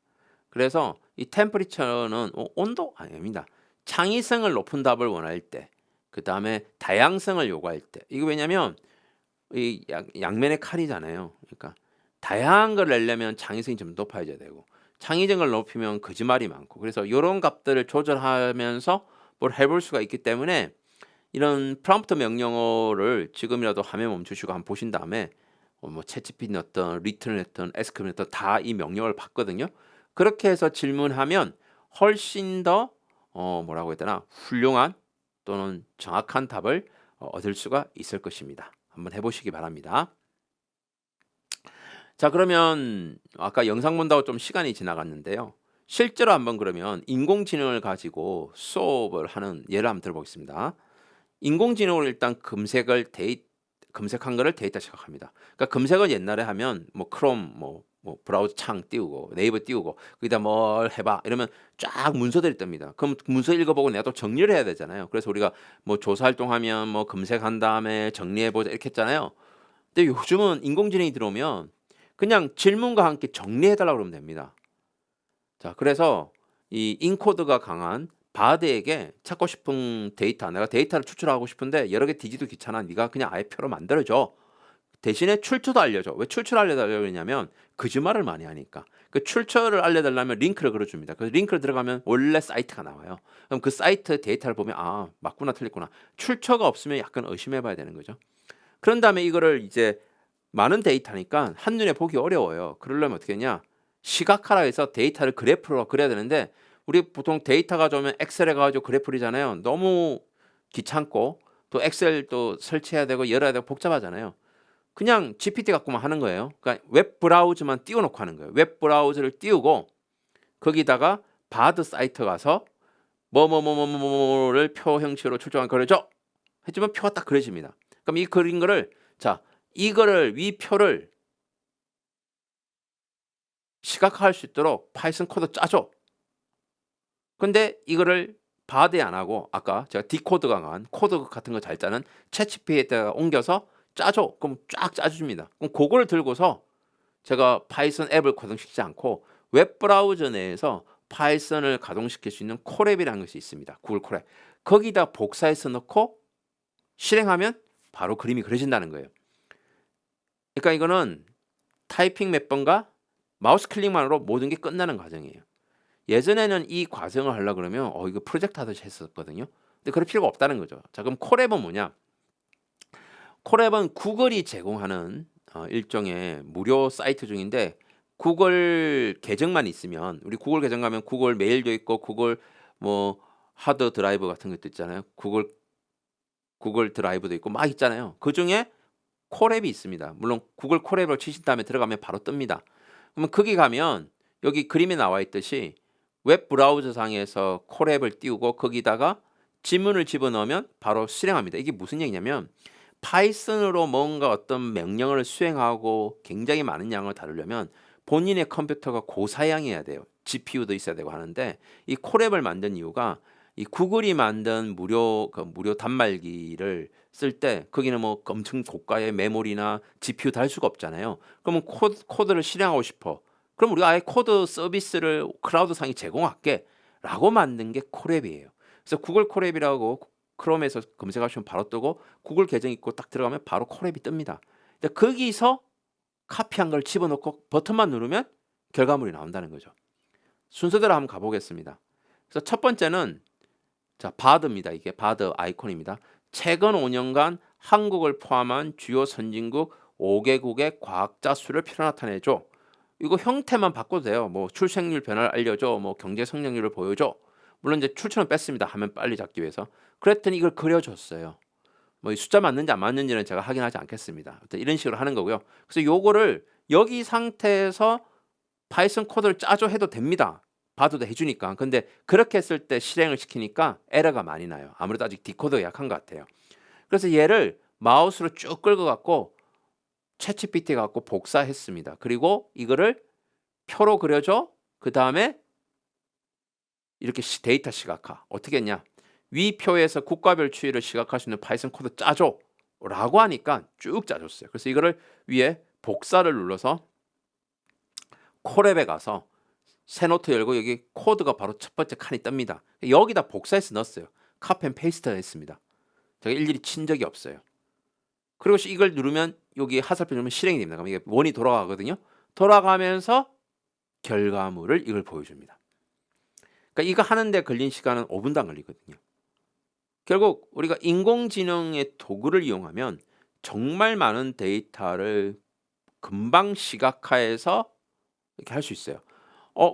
그래서 이 템퍼리처는 온도 아닙니다. 창의성을 높은 답을 원할 때, 그 다음에 다양성을 요구할 때. 이거 왜냐면 이 양면의 칼이잖아요. 그러니까 다양한 걸 내려면 창의성이 좀 높아져야 되고 창의적을 높이면 거짓말이 많고 그래서 이런 값들을 조절하면서 뭘 해볼 수가 있기 때문에 이런 프롬프트 명령어를 지금이라도 화면 멈추시고 한번 보신 다음에 뭐 챗GPT 넣었던 리턴을 했던 에스크를 했던 다 이 명령어를 봤거든요. 그렇게 해서 질문하면 훨씬 더 뭐라고 해야 되나 훌륭한 또는 정확한 답을 얻을 수가 있을 것입니다. 한번 해보시기 바랍니다. 자, 그러면 아까 영상 본다고 좀 시간이 지나갔는데요. 실제로 한번 그러면 인공지능을 가지고 수업을 하는 예를 한번 들어보겠습니다. 인공지능으로 일단 검색한 거를 데이터 시각합니다. 그러니까 검색을 옛날에 하면 뭐 크롬 뭐 브라우저 창 띄우고 네이버 띄우고 거기다 뭘 해봐 이러면 쫙 문서들이 뜹니다. 그럼 문서 읽어보고 내가 또 정리를 해야 되잖아요. 그래서 우리가 뭐 조사 활동하면 뭐 검색한 다음에 정리해보자 이렇게 했잖아요. 근데 요즘은 인공지능이 들어오면 그냥 질문과 함께 정리해달라고 그러면 됩니다. 자, 그래서 이 인코드가 강한 바드에게 찾고 싶은 데이터, 내가 데이터를 추출하고 싶은데 여러 개 뒤지도 귀찮아. 네가 그냥 아예 표로 만들어줘. 대신에 출처도 알려줘. 왜 출처를 알려달라고 그러냐면 거짓말을 많이 하니까. 그 출처를 알려달라면 링크를 걸어줍니다. 그 링크를 들어가면 원래 사이트가 나와요. 그럼 그 사이트 데이터를 보면 아 맞구나 틀렸구나. 출처가 없으면 약간 의심해봐야 되는 거죠. 그런 다음에 이거를 이제 많은 데이터니까 한눈에 보기 어려워요. 그러려면 어떻게 했냐? 시각화라 해서 데이터를 그래프로 그려야 되는데 우리 보통 데이터가 좋으면 엑셀에 가가지고 그래프 그리잖아요. 너무 귀찮고 또 엑셀 또 설치해야 되고 열어야 되고 복잡하잖아요. 그냥 GPT 갖고만 하는 거예요. 그러니까 웹 브라우저만 띄워놓고 하는 거예요. 웹 브라우저를 띄우고 거기다가 바드 사이트 가서 뭐뭐뭐뭐뭐를 표 형식으로 출력한 그려줘. 해주면 표가 딱 그려집니다. 그럼 이 그린 거를 자 이거를 위 표를 시각화할 수 있도록 파이썬 코드 짜줘. 근데 이거를 바드에 안 하고 아까 제가 디코드가 강한 코드 같은 거 잘 짜는 챗GPT에다가 옮겨서 짜줘. 그럼 쫙 짜줍니다. 그럼 그거를 들고서 제가 파이썬 앱을 가동시키지 않고 웹 브라우저 내에서 파이썬을 가동시킬 수 있는 콜앱이라는 것이 있습니다. 구글 콜앱. 거기다 복사해서 넣고 실행하면 바로 그림이 그려진다는 거예요. 그러니까 이거는 타이핑 몇 번과 마우스 클릭만으로 모든 게 끝나는 과정이에요. 예전에는 이 과정을 하려고 그러면 이거 프로젝트 하듯이 했었거든요. 근데 그럴 필요가 없다는 거죠. 자, 그럼 콜앱은 뭐냐? 콜앱은 구글이 제공하는 일종의 무료 사이트 중인데 구글 계정만 있으면 우리 구글 계정 가면 구글 메일도 있고 구글 뭐 하드 드라이브 같은 것도 있잖아요. 구글 드라이브도 있고 막 있잖아요. 그중에 콜앱이 있습니다. 물론 구글 콜앱을 치신 다음에 들어가면 바로 뜹니다. 그러면 거기 가면 여기 그림에 나와 있듯이 웹 브라우저 상에서 콜앱을 띄우고 거기다가 지문을 집어넣으면 바로 실행합니다. 이게 무슨 얘기냐면 파이썬으로 뭔가 어떤 명령을 수행하고 굉장히 많은 양을 다루려면 본인의 컴퓨터가 고사양해야 돼요. GPU도 있어야 되고 하는데 이 콜앱을 만든 이유가 이 구글이 만든 무료 단말기를 쓸 때 거기는 뭐 엄청 고가의 메모리나 GPU 달 수가 없잖아요. 그러면 코드를 실행하고 싶어. 그럼 우리가 아예 코드 서비스를 클라우드 상에 제공할게 라고 만든 게 콜앱이에요. 그래서 구글 콜앱이라고 크롬에서 검색하시면 바로 뜨고 구글 계정 있고 딱 들어가면 바로 콜앱이 뜹니다. 거기서 카피한 걸 집어넣고 버튼만 누르면 결과물이 나온다는 거죠. 순서대로 한번 가보겠습니다. 그래서 첫 번째는 자, 바드입니다. 이게 바드 아이콘입니다. 최근 5년간 한국을 포함한 주요 선진국 5개국의 과학자 수를 표로 나타내줘. 이거 형태만 바꿔도 돼요. 뭐 출생률 변화를 알려줘. 뭐 경제 성장률을 보여줘. 물론 이제 출처는 뺐습니다. 화면 빨리 잡기 위해서. 그랬더니 이걸 그려줬어요. 뭐 이 숫자 맞는지 안 맞는지는 제가 확인하지 않겠습니다. 이런 식으로 하는 거고요. 그래서 요거를 여기 상태에서 파이썬 코드를 짜줘 해도 됩니다. 봐도 해주니까. 근데 그렇게 했을 때 실행을 시키니까 에러가 많이 나요. 아무래도 아직 디코더가 약한 것 같아요. 그래서 얘를 마우스로 쭉 끌어갖고 챗GPT 갖고 복사했습니다. 그리고 이거를 표로 그려줘. 그 다음에 이렇게 데이터 시각화. 어떻게 했냐. 위 표에서 국가별 추이를 시각할 수 있는 파이썬 코드 짜줘. 라고 하니까 쭉 짜줬어요. 그래서 이거를 위에 복사를 눌러서 콜앱에 가서 새 노트 열고 여기 코드가 바로 첫 번째 칸이 뜹니다. 여기다 복사해서 넣었어요. 카피 앤 페이스트 했습니다. 제가 일일이 친 적이 없어요. 그리고 이걸 누르면 여기 하살표 누르면 실행이 됩니다. 그럼 이게 원이 돌아가거든요. 돌아가면서 결과물을 이걸 보여줍니다. 그러니까 이거 하는데 걸린 시간은 5분도 안 걸리거든요. 결국 우리가 인공지능의 도구를 이용하면 정말 많은 데이터를 금방 시각화해서 이렇게 할 수 있어요.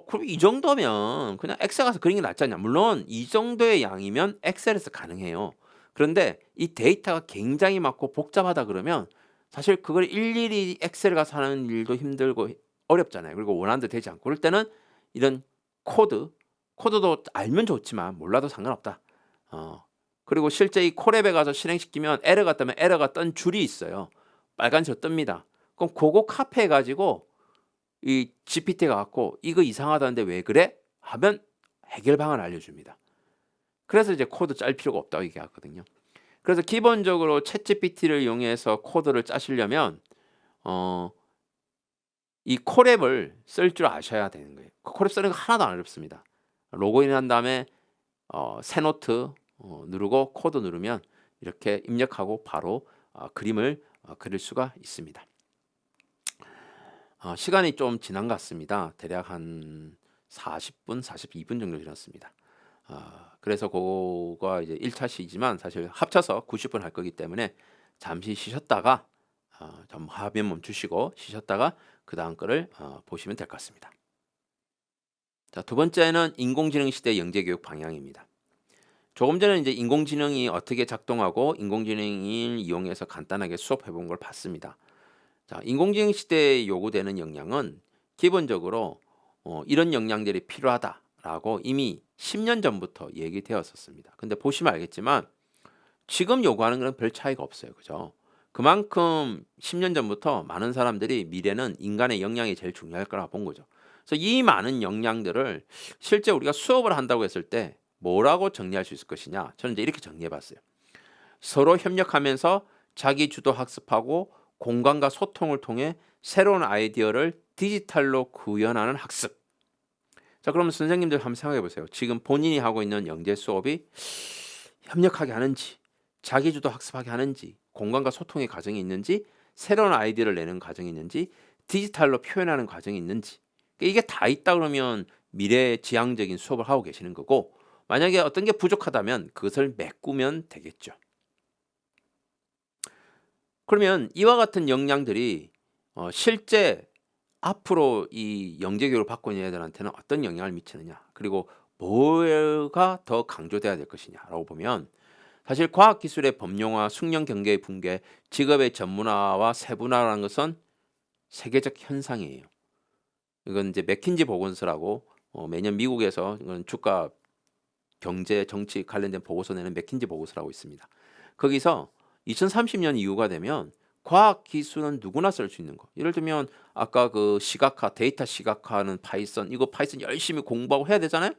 그럼 이 정도면 그냥 엑셀 가서 그리는 게 낫지 않냐. 물론 이 정도의 양이면 엑셀에서 가능해요. 그런데 이 데이터가 굉장히 많고 복잡하다 그러면 사실 그걸 일일이 엑셀 가서 하는 일도 힘들고 어렵잖아요. 그리고 원하는 대로 되지 않고 그럴 때는 이런 코드도 알면 좋지만 몰라도 상관없다. 그리고 실제 이 콜앱에 가서 실행시키면 에러가 뜨면 에러가 뜬 줄이 있어요. 빨간색으로 뜹니다. 그럼 그거 카피해가지고 이 GPT가 갖고 이거 이상하다는데 왜 그래? 하면 해결 방안을 알려줍니다. 그래서 이제 코드 짤 필요가 없다고 얘기하거든요. 그래서 기본적으로 챗GPT를 이용해서 코드를 짜시려면 이 콜앱을 쓸 줄 아셔야 되는 거예요. 콜앱 쓰는 거 하나도 안 어렵습니다. 로그인한 다음에 새 노트 누르고 코드 누르면 이렇게 입력하고 바로 그림을 그릴 수가 있습니다. 시간이 좀 지난 것 같습니다. 대략 한 40분, 42분 정도 지났습니다. 그래서 그거가 이제 1차 시지만 사실 합쳐서 90분 할 거기 때문에 잠시 쉬셨다가 좀 화면 멈추시고 쉬셨다가 그 다음 거를 보시면 될 것 같습니다. 자, 두 번째는 인공지능 시대 영재교육 방향입니다. 조금 전에 이제 인공지능이 어떻게 작동하고 인공지능을 이용해서 간단하게 수업해 본 걸 봤습니다. 자, 인공지능 시대에 요구되는 역량은 기본적으로 이런 역량들이 필요하다라고 이미 10년 전부터 얘기되었었습니다. 근데 보시면 알겠지만 지금 요구하는 거는 별 차이가 없어요. 그죠? 그만큼 10년 전부터 많은 사람들이 미래는 인간의 역량이 제일 중요할 거라고 본 거죠. 그래서 이 많은 역량들을 실제 우리가 수업을 한다고 했을 때 뭐라고 정리할 수 있을 것이냐? 저는 이제 이렇게 정리해 봤어요. 서로 협력하면서 자기 주도 학습하고 공간과 소통을 통해 새로운 아이디어를 디지털로 구현하는 학습. 자, 그러면 선생님들 한번 생각해 보세요. 지금 본인이 하고 있는 영재 수업이 협력하게 하는지, 자기 주도 학습하게 하는지, 공간과 소통의 과정이 있는지, 새로운 아이디어를 내는 과정이 있는지, 디지털로 표현하는 과정이 있는지. 이게 다 있다 그러면 미래 지향적인 수업을 하고 계시는 거고, 만약에 어떤 게 부족하다면 그것을 메꾸면 되겠죠. 그러면 이와 같은 역량들이 실제 앞으로 이 영재교육을 받고 있는 애들한테는 어떤 영향을 미치느냐, 그리고 뭐가 더 강조돼야 될 것이냐라고 보면 사실 과학기술의 범용화, 숙련 경계의 붕괴, 직업의 전문화와 세분화라는 것은 세계적 현상이에요. 이건 이제 맥킨지 보건소라고 매년 미국에서 이건 주가 경제 정치 관련된 보고서 내는 맥킨지 보고서라고 있습니다. 거기서 2030년 이후가 되면 과학 기술은 누구나 쓸 수 있는 거. 예를 들면 아까 그 시각화, 데이터 시각화하는 파이썬, 이거 파이썬 열심히 공부하고 해야 되잖아요.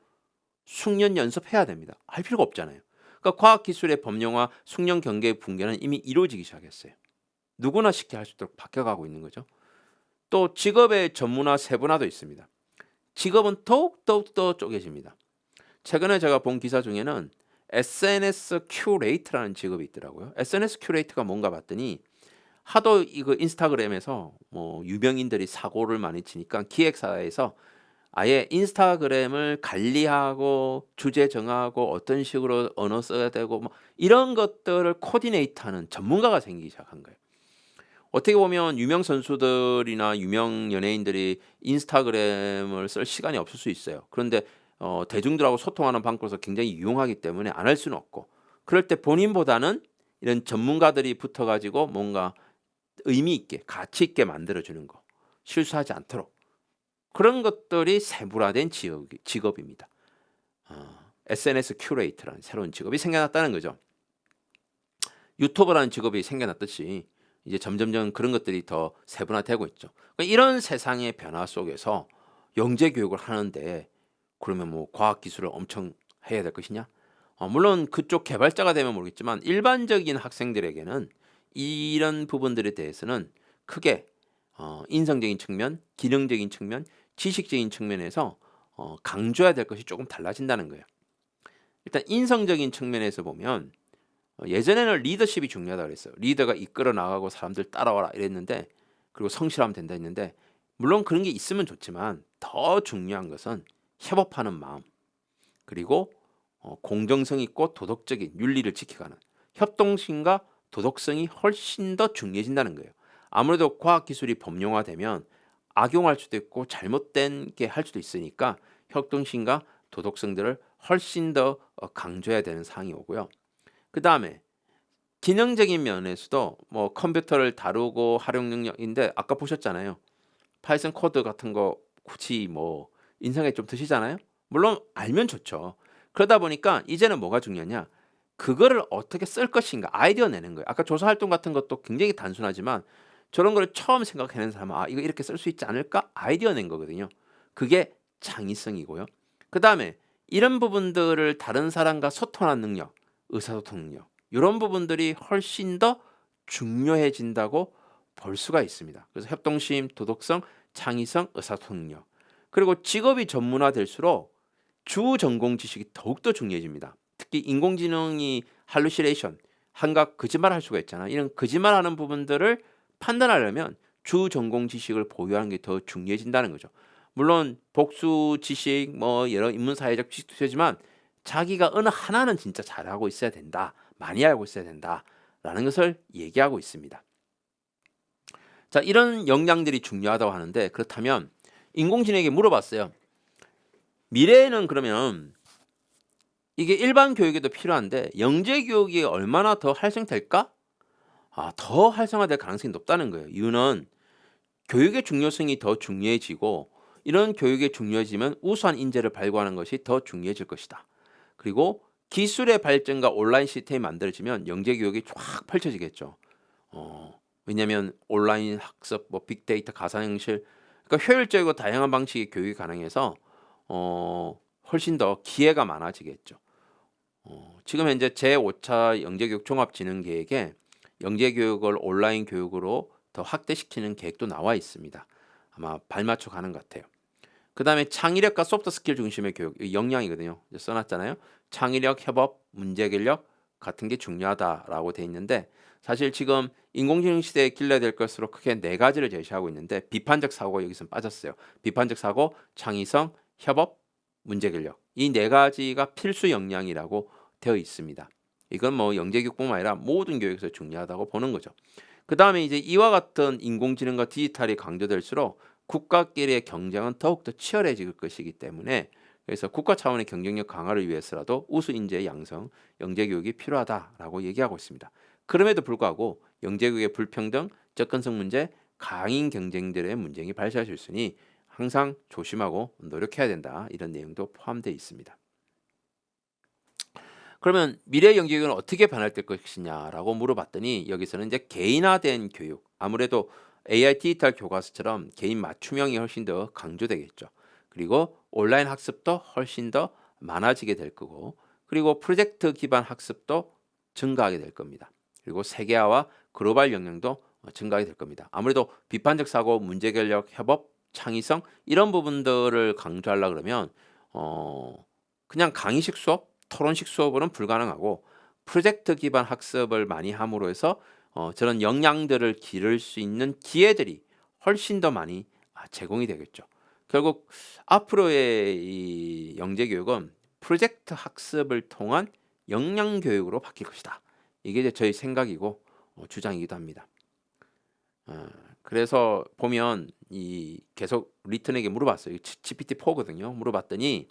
숙련 연습해야 됩니다. 할 필요가 없잖아요. 그러니까 과학 기술의 범용화, 숙련 경계의 붕괴는 이미 이루어지기 시작했어요. 누구나 쉽게 할 수 있도록 바뀌어가고 있는 거죠. 또 직업의 전문화, 세분화도 있습니다. 직업은 더욱 더 쪼개집니다. 최근에 제가 본 기사 중에는 SNS 큐레이터라는 직업이 있더라고요. SNS 큐레이터가 뭔가 봤더니 하도 이거 인스타그램에서 뭐 유명인들이 사고를 많이 치니까 기획사에서 아예 인스타그램을 관리하고 주제 정하고 어떤 식으로 언어 써야 되고 뭐 이런 것들을 코디네이트하는 전문가가 생기기 시작한 거예요. 어떻게 보면 유명 선수들이나 유명 연예인들이 인스타그램을 쓸 시간이 없을 수 있어요. 그런데 대중들하고 소통하는 방법으로서 굉장히 유용하기 때문에 안 할 수는 없고, 그럴 때 본인보다는 이런 전문가들이 붙어가지고 뭔가 의미 있게 가치 있게 만들어주는 거, 실수하지 않도록, 그런 것들이 세분화된 직업입니다. SNS 큐레이터라는 새로운 직업이 생겨났다는 거죠. 유튜버라는 직업이 생겨났듯이 이제 점점점 그런 것들이 더 세분화되고 있죠. 그러니까 이런 세상의 변화 속에서 영재 교육을 하는데 그러면 뭐 과학 기술을 엄청 해야 될 것이냐? 물론 그쪽 개발자가 되면 모르겠지만 일반적인 학생들에게는 이런 부분들에 대해서는 크게 인성적인 측면, 기능적인 측면, 지식적인 측면에서 강조해야 될 것이 조금 달라진다는 거예요. 일단 인성적인 측면에서 보면 예전에는 리더십이 중요하다고 그랬어요. 리더가 이끌어 나가고 사람들 따라와라 이랬는데, 그리고 성실하면 된다 했는데, 물론 그런 게 있으면 좋지만 더 중요한 것은 협업하는 마음, 그리고 공정성 있고 도덕적인 윤리를 지켜가는 협동심과 도덕성이 훨씬 더 중요해진다는 거예요. 아무래도 과학기술이 범용화되면 악용할 수도 있고 잘못된 게 할 수도 있으니까 협동심과 도덕성들을 훨씬 더 강조해야 되는 사항이 오고요. 그 다음에 기능적인 면에서도 뭐 컴퓨터를 다루고 활용 능력인데, 아까 보셨잖아요. 파이썬 코드 같은 거 굳이 뭐 인상에 좀 드시잖아요. 물론 알면 좋죠. 그러다 보니까 이제는 뭐가 중요하냐, 그거를 어떻게 쓸 것인가, 아이디어 내는 거예요. 아까 조사활동 같은 것도 굉장히 단순하지만 저런 거를 처음 생각해낸 사람은 이거 이렇게 쓸 수 있지 않을까, 아이디어 낸 거거든요. 그게 창의성이고요. 그 다음에 이런 부분들을 다른 사람과 소통하는 능력, 의사소통 능력, 이런 부분들이 훨씬 더 중요해진다고 볼 수가 있습니다. 그래서 협동심, 도덕성, 창의성, 의사소통 능력, 그리고 직업이 전문화될수록 주 전공 지식이 더욱더 중요해집니다. 특히 인공지능이 할루시네이션, 한각 거짓말할 수가 있잖아. 이런 거짓말하는 부분들을 판단하려면 주 전공 지식을 보유하는 게 더 중요해진다는 거죠. 물론 복수 지식, 뭐 여러 인문사회적 지식도 되지만 자기가 어느 하나는 진짜 잘하고 있어야 된다, 많이 알고 있어야 된다라는 것을 얘기하고 있습니다. 자, 이런 역량들이 중요하다고 하는데, 그렇다면 인공지능에게 물어봤어요. 미래에는 그러면 이게 일반 교육에도 필요한데 영재 교육이 얼마나 더 활성될까? 더 활성화될 가능성이 높다는 거예요. 이유는 교육의 중요성이 더 중요해지고, 이런 교육이 중요해지면 우수한 인재를 발굴하는 것이 더 중요해질 것이다. 그리고 기술의 발전과 온라인 시스템이 만들어지면 영재 교육이 쫙 펼쳐지겠죠. 왜냐하면 온라인 학습, 뭐 빅데이터, 가상현실, 그러니까 효율적이고 다양한 방식의 교육이 가능해서 훨씬 더 기회가 많아지겠죠. 지금 현재 제5차 영재교육 종합진흥계획에 영재교육을 온라인 교육으로 더 확대시키는 계획도 나와 있습니다. 아마 발맞춰 가는 것 같아요. 그 다음에 창의력과 소프트 스킬 중심의 교육, 역량이거든요. 써놨잖아요. 창의력, 협업, 문제결력 같은 게 중요하다라고 돼 있는데, 사실 지금 인공지능 시대에 길러야 될 것으로 크게 4가지를 제시하고 있는데, 비판적 사고 여기서 빠졌어요. 비판적 사고, 창의성, 협업, 문제결력, 이 4가지가 필수 역량이라고 되어 있습니다. 이건 뭐 영재교육뿐만 아니라 모든 교육에서 중요하다고 보는 거죠. 그 다음에 이제 이와 같은 인공지능과 디지털이 강조될수록 국가끼리의 경쟁은 더욱더 치열해질 것이기 때문에, 그래서 국가 차원의 경쟁력 강화를 위해서라도 우수 인재 양성, 영재교육이 필요하다라고 얘기하고 있습니다. 그럼에도 불구하고 영재교육의 불평등, 접근성 문제, 강인 경쟁들의 문제가 발생할 수 있으니 항상 조심하고 노력해야 된다, 이런 내용도 포함되어 있습니다. 그러면 미래 영재교육은 어떻게 변화될 것이냐라고 물어봤더니, 여기서는 이제 개인화된 교육, 아무래도 AI 디지털 교과서처럼 개인 맞춤형이 훨씬 더 강조되겠죠. 그리고 온라인 학습도 훨씬 더 많아지게 될 거고, 그리고 프로젝트 기반 학습도 증가하게 될 겁니다. 그리고 세계화와 글로벌 역량도 증가하게 될 겁니다. 아무래도 비판적 사고, 문제결력, 협업, 창의성, 이런 부분들을 강조하려고 그러면 그냥 강의식 수업, 토론식 수업으로는 불가능하고, 프로젝트 기반 학습을 많이 함으로 해서 저런 역량들을 기를 수 있는 기회들이 훨씬 더 많이 제공이 되겠죠. 결국 앞으로의 이 영재 교육은 프로젝트 학습을 통한 역량 교육으로 바뀔 것이다. 이게 이제 저희 생각이고 주장이기도 합니다. 그래서 보면 이 계속 리튼에게 물어봤어요. GPT-4거든요. 물어봤더니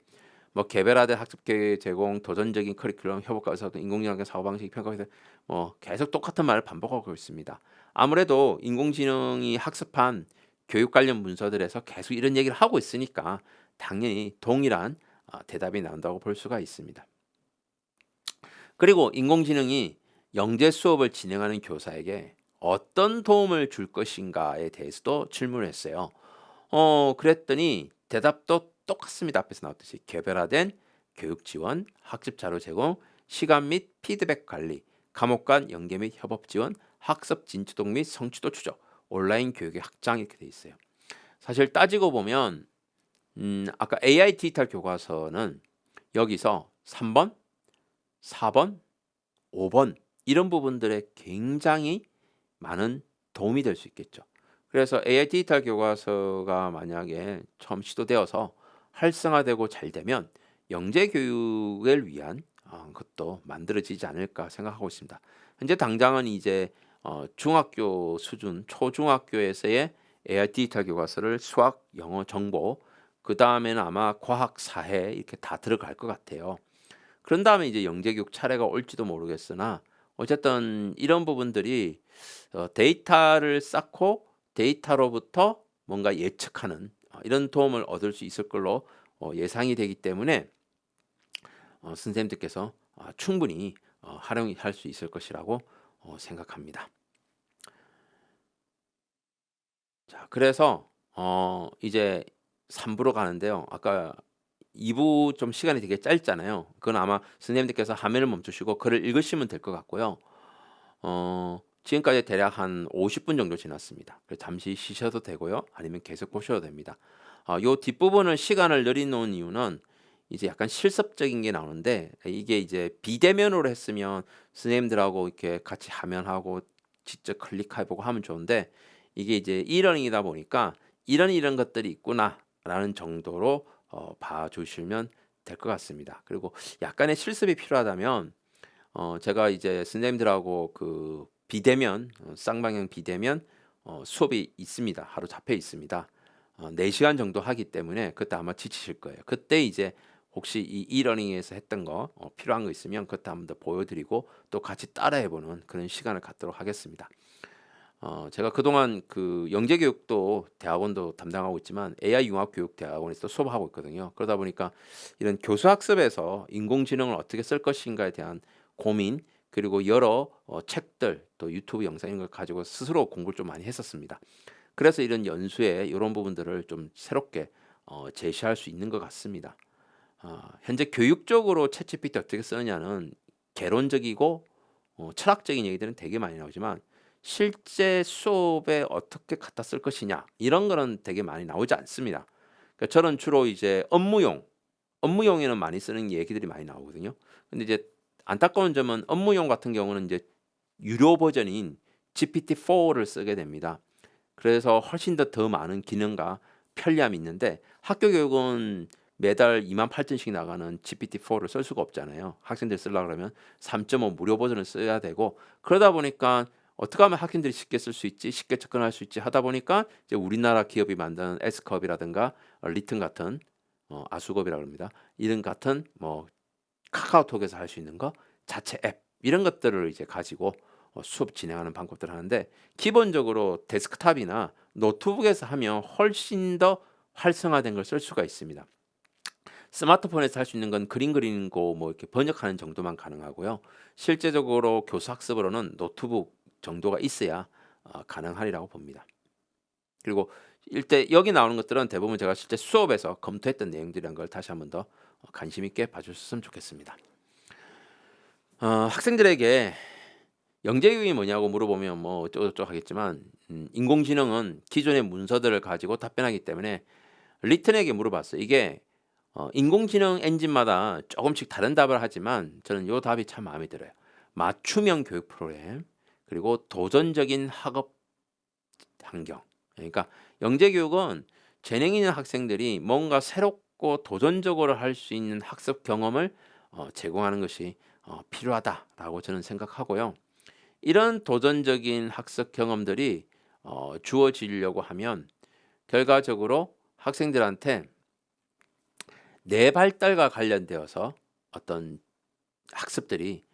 뭐 개별화된 학습 계획 제공, 도전적인 커리큘럼, 협업과 의사소통, 인공지능 사고 방식, 평가 계속 똑같은 말을 반복하고 있습니다. 아무래도 인공지능이 학습한 교육 관련 문서들에서 계속 이런 얘기를 하고 있으니까 당연히 동일한 대답이 나온다고 볼 수가 있습니다. 그리고 인공지능이 영재 수업을 진행하는 교사에게 어떤 도움을 줄 것인가에 대해서도 질문을 했어요. 그랬더니 대답도 똑같습니다. 앞에서 나왔듯이 개별화된 교육 지원, 학습 자료 제공, 시간 및 피드백 관리, 과목 간 연계 및 협업 지원, 학습 진주동 및 성취도 추적, 온라인 교육의 확장 이렇게 돼 있어요. 사실 따지고 보면 아까 AI 디지털 교과서는 여기서 3번, 4번, 5번 이런 부분들에 굉장히 많은 도움이 될 수 있겠죠. 그래서 AI 디지털 교과서가 만약에 처음 시도되어서 활성화되고 잘 되면 영재 교육을 위한 것도 만들어지지 않을까 생각하고 있습니다. 현재 당장은 이제 중학교 수준, 초중학교에서의 AI 디지털 교과서를 수학, 영어, 정보, 그 다음에는 아마 과학, 사회 이렇게 다 들어갈 것 같아요. 그런 다음에 이제 영재 교육 차례가 올지도 모르겠으나 어쨌든 이런 부분들이 데이터를 쌓고 데이터로부터 뭔가 예측하는 이런 도움을 얻을 수 있을 걸로 예상이 되기 때문에 선생님들께서 충분히 활용할 수 있을 것이라고 생각합니다. 자, 그래서 이제 3부로 가는데요. 아까 2부 좀 시간이 되게 짧잖아요. 그건 아마 선생님들께서 화면을 멈추시고 글을 읽으시면 될 것 같고요. 지금까지 대략 한 50분 정도 지났습니다. 그래서 잠시 쉬셔도 되고요. 아니면 계속 보셔도 됩니다. 요 뒷부분을 시간을 늘려놓은 이유는 이제 약간 실습적인 게 나오는데 이게 이제 비대면으로 했으면 선생님들하고 이렇게 같이 화면하고 직접 클릭해보고 하면 좋은데 이게 이제 이러닝이다 보니까 이런 것들이 있구나라는 정도로 봐주시면 될 것 같습니다. 그리고 약간의 실습이 필요하다면 제가 이제 선생님들하고 그 비대면 쌍방향 비대면 수업이 있습니다. 하루 잡혀 있습니다. 4시간 정도 하기 때문에 그때 아마 지치실 거예요. 그때 이제 혹시 이 이러닝에서 했던 거 필요한 거 있으면 그때 한번 더 보여드리고 또 같이 따라해보는 그런 시간을 갖도록 하겠습니다. 제가 그동안 그 영재교육도 대학원도 담당하고 있지만 AI 융합교육대학원에서 수업하고 있거든요. 그러다 보니까 이런 교수학습에서 인공지능을 어떻게 쓸 것인가에 대한 고민 그리고 여러 책들 또 유튜브 영상 이런 걸 가지고 스스로 공부를 좀 많이 했었습니다. 그래서 이런 연수에 이런 부분들을 좀 새롭게 제시할 수 있는 것 같습니다. 현재 교육적으로 챗GPT 어떻게 쓰느냐는 개론적이고 철학적인 얘기들은 되게 많이 나오지만 실제 수업에 어떻게 갖다 쓸 것이냐 이런 거는 되게 많이 나오지 않습니다. 그러니까 저는 주로 이제 업무용에는 많이 쓰는 얘기들이 많이 나오거든요. 근데 이제 안타까운 점은 업무용 같은 경우는 이제 유료 버전인 GPT-4를 쓰게 됩니다. 그래서 훨씬 더 많은 기능과 편리함이 있는데 학교 교육은 매달 28,000씩 나가는 GPT-4를 쓸 수가 없잖아요. 학생들 쓰려고 그러면 3.5 무료 버전을 써야 되고 그러다 보니까 어떻게 하면 학생들이 쉽게 쓸 수 있지, 쉽게 접근할 수 있지 하다 보니까 이제 우리나라 기업이 만든 S컵이라든가 리튼 같은 아수겁이라고 합니다. 이런 같은 뭐 카카오톡에서 할 수 있는 거, 자체 앱 이런 것들을 이제 가지고 수업 진행하는 방법들을 하는데 기본적으로 데스크탑이나 노트북에서 하면 훨씬 더 활성화된 걸 쓸 수가 있습니다. 스마트폰에서 할 수 있는 건 그림 그리는 거 뭐 이렇게 번역하는 정도만 가능하고요. 실제적으로 교수 학습으로는 노트북 정도가 있어야 가능하리라고 봅니다. 그리고 일대 여기 나오는 것들은 대부분 제가 실제 수업에서 검토했던 내용들이란 걸 다시 한번 더 관심 있게 봐주셨으면 좋겠습니다. 학생들에게 영재교육이 뭐냐고 물어보면 뭐 어쩌고저쩌고 하겠지만 인공지능은 기존의 문서들을 가지고 답변하기 때문에 리튼에게 물어봤어요. 이게 인공지능 엔진마다 조금씩 다른 답을 하지만 저는 이 답이 참 마음에 들어요. 맞춤형 교육 프로그램 그리고 도전적인 학업 환경. 그러니까 영재 교육은 재능 있는 학생들이 뭔가 새롭고 도전적으로 할 수 있는 학습 경험을 제공하는 것이 필요하다라고 저는 생각하고요. 이런 도전적인 학습 경험들이 주어지려고 하면 결과적으로 학생들한테 뇌 발달과 관련되어서 어떤 학습들이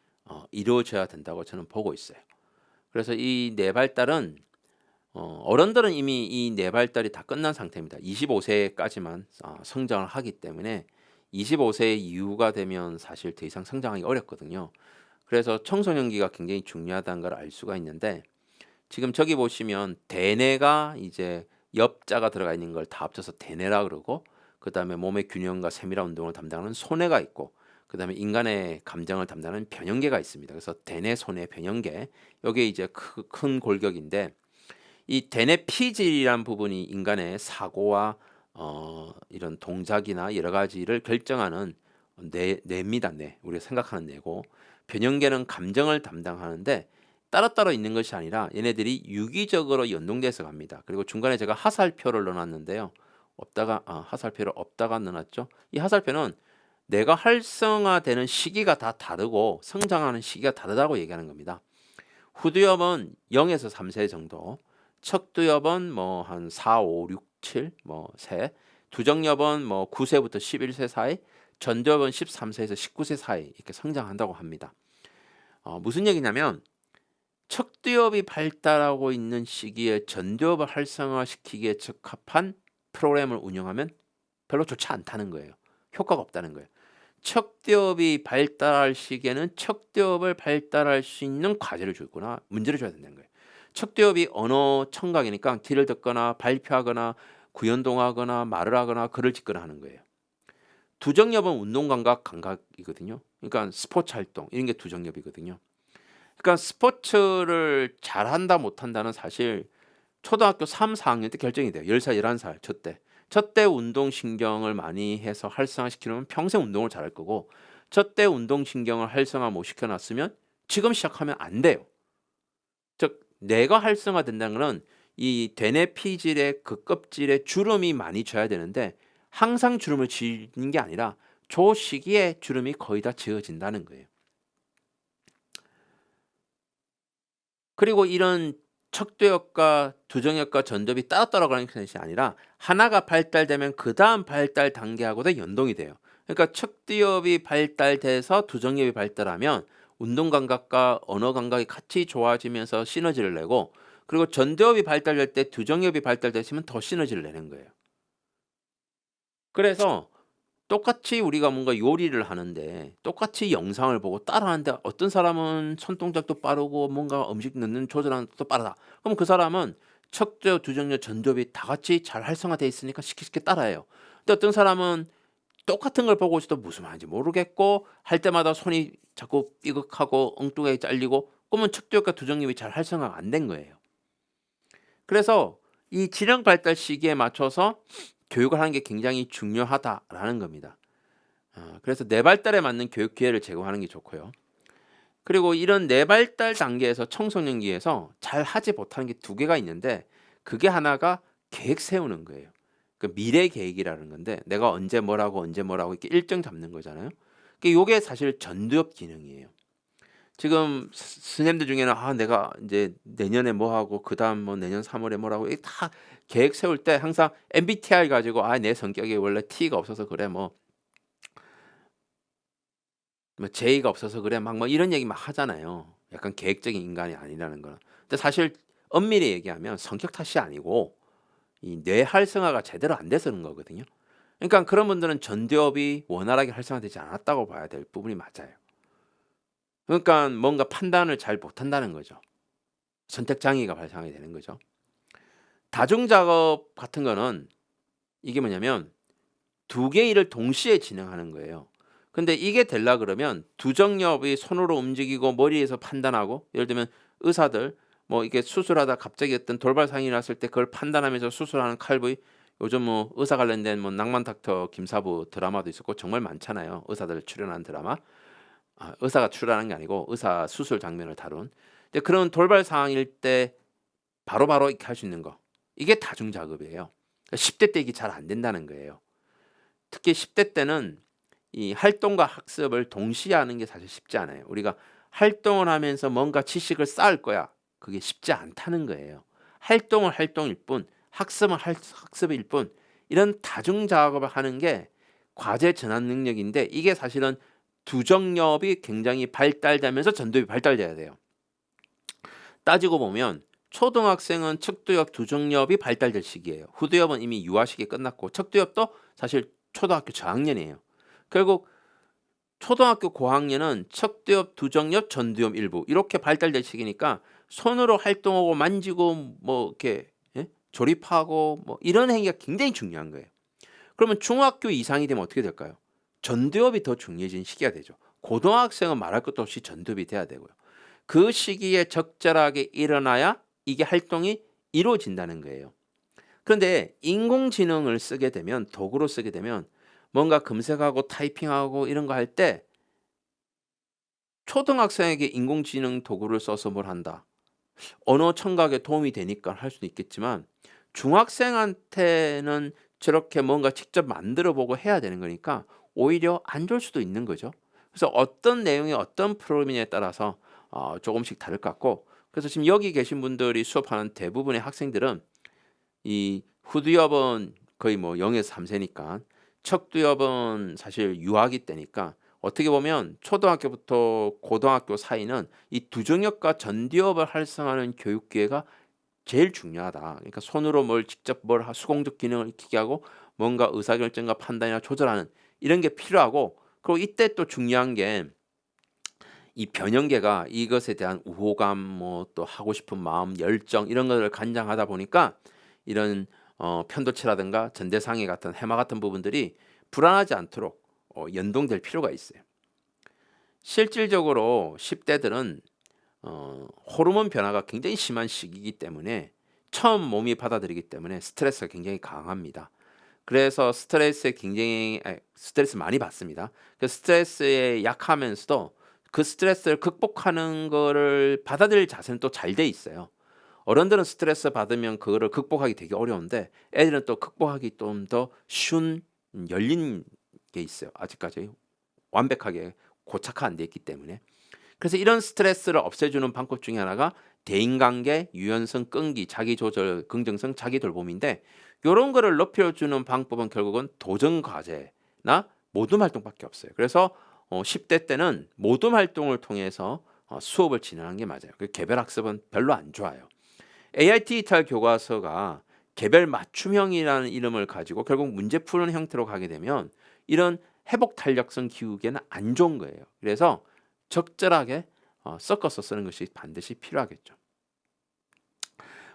이루어져야 된다고 저는 보고 있어요. 그래서 이 뇌 발달은 어른들은 이미 이 뇌 발달이 다 끝난 상태입니다. 25세까지만 성장을 하기 때문에 25세 이후가 되면 사실 더 이상 성장하기 어렵거든요. 그래서 청소년기가 굉장히 중요하다는 걸 알 수가 있는데 지금 저기 보시면 대뇌가 이제 옆자가 들어가 있는 걸 다 합쳐서 대뇌라 그러고 그다음에 몸의 균형과 세밀한 운동을 담당하는 소뇌가 있고 그다음에 인간의 감정을 담당하는 변형계가 있습니다. 그래서 대뇌, 소뇌, 변형계 이게 이제 큰 골격인데 이 대뇌 피질이란 부분이 인간의 사고와 이런 동작이나 여러 가지를 결정하는 뇌입니다. 뇌. 우리가 생각하는 뇌고 변형계는 감정을 담당하는데 따로따로 있는 것이 아니라 얘네들이 유기적으로 연동돼서 갑니다. 그리고 중간에 제가 하살표를 넣어놨는데요. 하살표를 없다가 넣어놨죠. 이 하살표는 뇌가 활성화되는 시기가 다 다르고 성장하는 시기가 다르다고 얘기하는 겁니다. 후두엽은 0에서 3세 정도, 척두엽은 뭐 한 4, 5, 6, 7, 세, 두정엽은 9세부터 11세 사이, 전두엽은 13세에서 19세 사이 이렇게 성장한다고 합니다. 무슨 얘기냐면 척두엽이 발달하고 있는 시기에 전두엽을 활성화시키기에 적합한 프로그램을 운영하면 별로 좋지 않다는 거예요. 효과가 없다는 거예요. 척두엽이 발달할 시기에는 척두엽을 발달할 수 있는 과제를 주거나 문제를 줘야 된다는 거예요. 척두엽이 언어 청각이니까 길을 듣거나 발표하거나 구연동하거나 말을 하거나 글을 짓거나 하는 거예요. 두정엽은 감각이거든요. 그러니까 스포츠 활동 이런 게 두정엽이거든요. 그러니까 스포츠를 잘한다 못한다는 사실 초등학교 3, 4학년 때 결정이 돼요. 10살, 11살 저때 운동신경을 많이 해서 활성화시키려면 평생 운동을 잘할 거고 저때 운동신경을 활성화 못 시켜놨으면 지금 시작하면 안 돼요. 즉 뇌가 활성화된다는 것은 이 대뇌 피질의 그 껍질에 주름이 많이 져야 되는데 항상 주름을 지는 게 아니라 저 시기에 주름이 거의 다 지어진다는 거예요. 그리고 이런 척두엽과 두정엽과 전두엽이 따로따로 가는 것이 아니라 하나가 발달되면 그 다음 발달 단계하고도 연동이 돼요. 그러니까 척두엽이 발달돼서 두정엽이 발달하면 운동 감각과 언어 감각이 같이 좋아지면서 시너지를 내고 그리고 전두엽이 발달될 때 두정엽이 발달됐으면 더 시너지를 내는 거예요. 그래서 똑같이 우리가 뭔가 요리를 하는데 똑같이 영상을 보고 따라하는데 어떤 사람은 손동작도 빠르고 뭔가 음식 넣는 조절하는 것도 빠르다. 그럼 그 사람은 척두엽, 두정엽, 전두엽이 다 같이 잘 활성화돼 있으니까 쉽게 따라해요. 근데 어떤 사람은 똑같은 걸 보고 있어도 무슨 말인지 모르겠고 할 때마다 손이 자꾸 삐걱하고 엉뚱하게 잘리고 그러면 척두엽과 두정엽이 잘 활성화가 안 된 거예요. 그래서 이 지능 발달 시기에 맞춰서 교육을 하는 게 굉장히 중요하다라는 겁니다. 그래서 뇌 발달에 맞는 교육 기회를 제공하는 게 좋고요. 그리고 이런 뇌 발달 단계에서 청소년기에서 잘 하지 못하는 게 두 개가 있는데 그게 하나가 계획 세우는 거예요. 그 미래 계획이라는 건데 내가 언제 뭐라고 이렇게 일정 잡는 거잖아요. 이게 사실 전두엽 기능이에요. 지금 스님들 중에는 내가 이제 내년에 뭐 하고 그다음 뭐 내년 3월에 뭐라고 이게 다 계획 세울 때 항상 MBTI 가지고 내 성격이 원래 T가 없어서 그래 뭐 J가 없어서 그래 막 이런 얘기 막 하잖아요. 약간 계획적인 인간이 아니라는 거는. 근데 사실 엄밀히 얘기하면 성격 탓이 아니고 이 뇌 활성화가 제대로 안 돼서 그런 거거든요. 그러니까 그런 분들은 전두엽이 원활하게 활성화되지 않았다고 봐야 될 부분이 맞아요. 그러니까 뭔가 판단을 잘 못한다는 거죠. 선택 장애가 발생하게 되는 거죠. 다중 작업 같은 거는 이게 뭐냐면 두 개의 일을 동시에 진행하는 거예요. 근데 이게 되려 그러면 두정엽이 손으로 움직이고 머리에서 판단하고 예를 들면 의사들 이게 수술하다 갑자기 어떤 돌발상이 났을 때 그걸 판단하면서 수술하는 칼부위 요즘 의사 관련된 낭만 닥터 김사부 드라마도 있었고 정말 많잖아요. 의사들 출연한 드라마. 의사가 출연하는 게 아니고 의사 수술 장면을 다룬 근데 그런 돌발 상황일 때 바로바로 이렇게 할 수 있는 거. 이게 다중 작업이에요. 10대 때 이게 잘 안 된다는 거예요. 특히 10대 때는 이 활동과 학습을 동시에 하는 게 사실 쉽지 않아요. 우리가 활동을 하면서 뭔가 지식을 쌓을 거야. 그게 쉽지 않다는 거예요. 활동은 활동일 뿐, 학습은 학습일 뿐, 이런 다중 작업을 하는 게 과제 전환 능력인데 이게 사실은 두정엽이 굉장히 발달되면서 전두엽이 발달돼야 돼요. 따지고 보면 초등학생은 척두엽, 두정엽이 발달될 시기예요. 후두엽은 이미 유아 시기 끝났고 척두엽도 사실 초등학교 저학년이에요. 결국 초등학교 고학년은 척두엽, 두정엽, 전두엽 일부 이렇게 발달될 시기니까 손으로 활동하고 만지고 뭐 이렇게 조립하고 뭐 이런 행위가 굉장히 중요한 거예요. 그러면 중학교 이상이 되면 어떻게 될까요? 전두엽이 더 중요해진 시기가 되죠. 고등학생은 말할 것도 없이 전두엽이 돼야 되고요. 그 시기에 적절하게 일어나야 이게 활동이 이루어진다는 거예요. 그런데 인공지능을 쓰게 되면 도구로 쓰게 되면 뭔가 검색하고 타이핑하고 이런 거 할 때 초등학생에게 인공지능 도구를 써서 뭘 한다. 언어 청각에 도움이 되니까 할 수도 있겠지만 중학생한테는 저렇게 뭔가 직접 만들어 보고 해야 되는 거니까 오히려 안 좋을 수도 있는 거죠. 그래서 어떤 내용이 어떤 프로그램에 따라서 조금씩 다를 것 같고 그래서 지금 여기 계신 분들이 수업하는 대부분의 학생들은 이 후두엽은 거의 뭐 0에서 3세니까 척두엽은 사실 유아기 때니까 어떻게 보면 초등학교부터 고등학교 사이는 이 두정엽과 전두엽을 활성화하는 교육 기회가 제일 중요하다. 그러니까 손으로 뭘 직접 수공적 기능을 익히게 하고 뭔가 의사결정과 판단이나 조절하는 이런 게 필요하고 그리고 이때 또 중요한 게 이 변형계가 이것에 대한 우호감 뭐 또 하고 싶은 마음 열정 이런 것을 간장하다 보니까 이런 편도체라든가 전대상해 같은 해마 같은 부분들이 불안하지 않도록 연동될 필요가 있어요. 실질적으로 10대들은 호르몬 변화가 굉장히 심한 시기이기 때문에 처음 몸이 받아들이기 때문에 스트레스가 굉장히 강합니다. 그래서 스트레스 많이 받습니다. 그 스트레스에 약하면서도 그 스트레스를 극복하는 거를 받아들일 자세는 또 잘 돼 있어요. 어른들은 스트레스 받으면 그거를 극복하기 되게 어려운데 애들은 또 극복하기 좀 더 쉬운 열린 게 있어요. 아직까지 완벽하게 고착화 안 돼 있기 때문에. 그래서 이런 스트레스를 없애주는 방법 중에 하나가 대인관계, 유연성, 끈기, 자기조절, 긍정성, 자기돌봄인데 이런 거를 높여주는 방법은 결국은 도전과제나 모둠활동밖에 없어요. 그래서 10대 때는 모둠활동을 통해서 수업을 진행하는 게 맞아요. 그 개별학습은 별로 안 좋아요. AIT 이탈 교과서가 개별 맞춤형이라는 이름을 가지고 결국 문제 푸는 형태로 가게 되면 이런 회복 탄력성 기우개는 안 좋은 거예요. 그래서 적절하게 섞어서 쓰는 것이 반드시 필요하겠죠.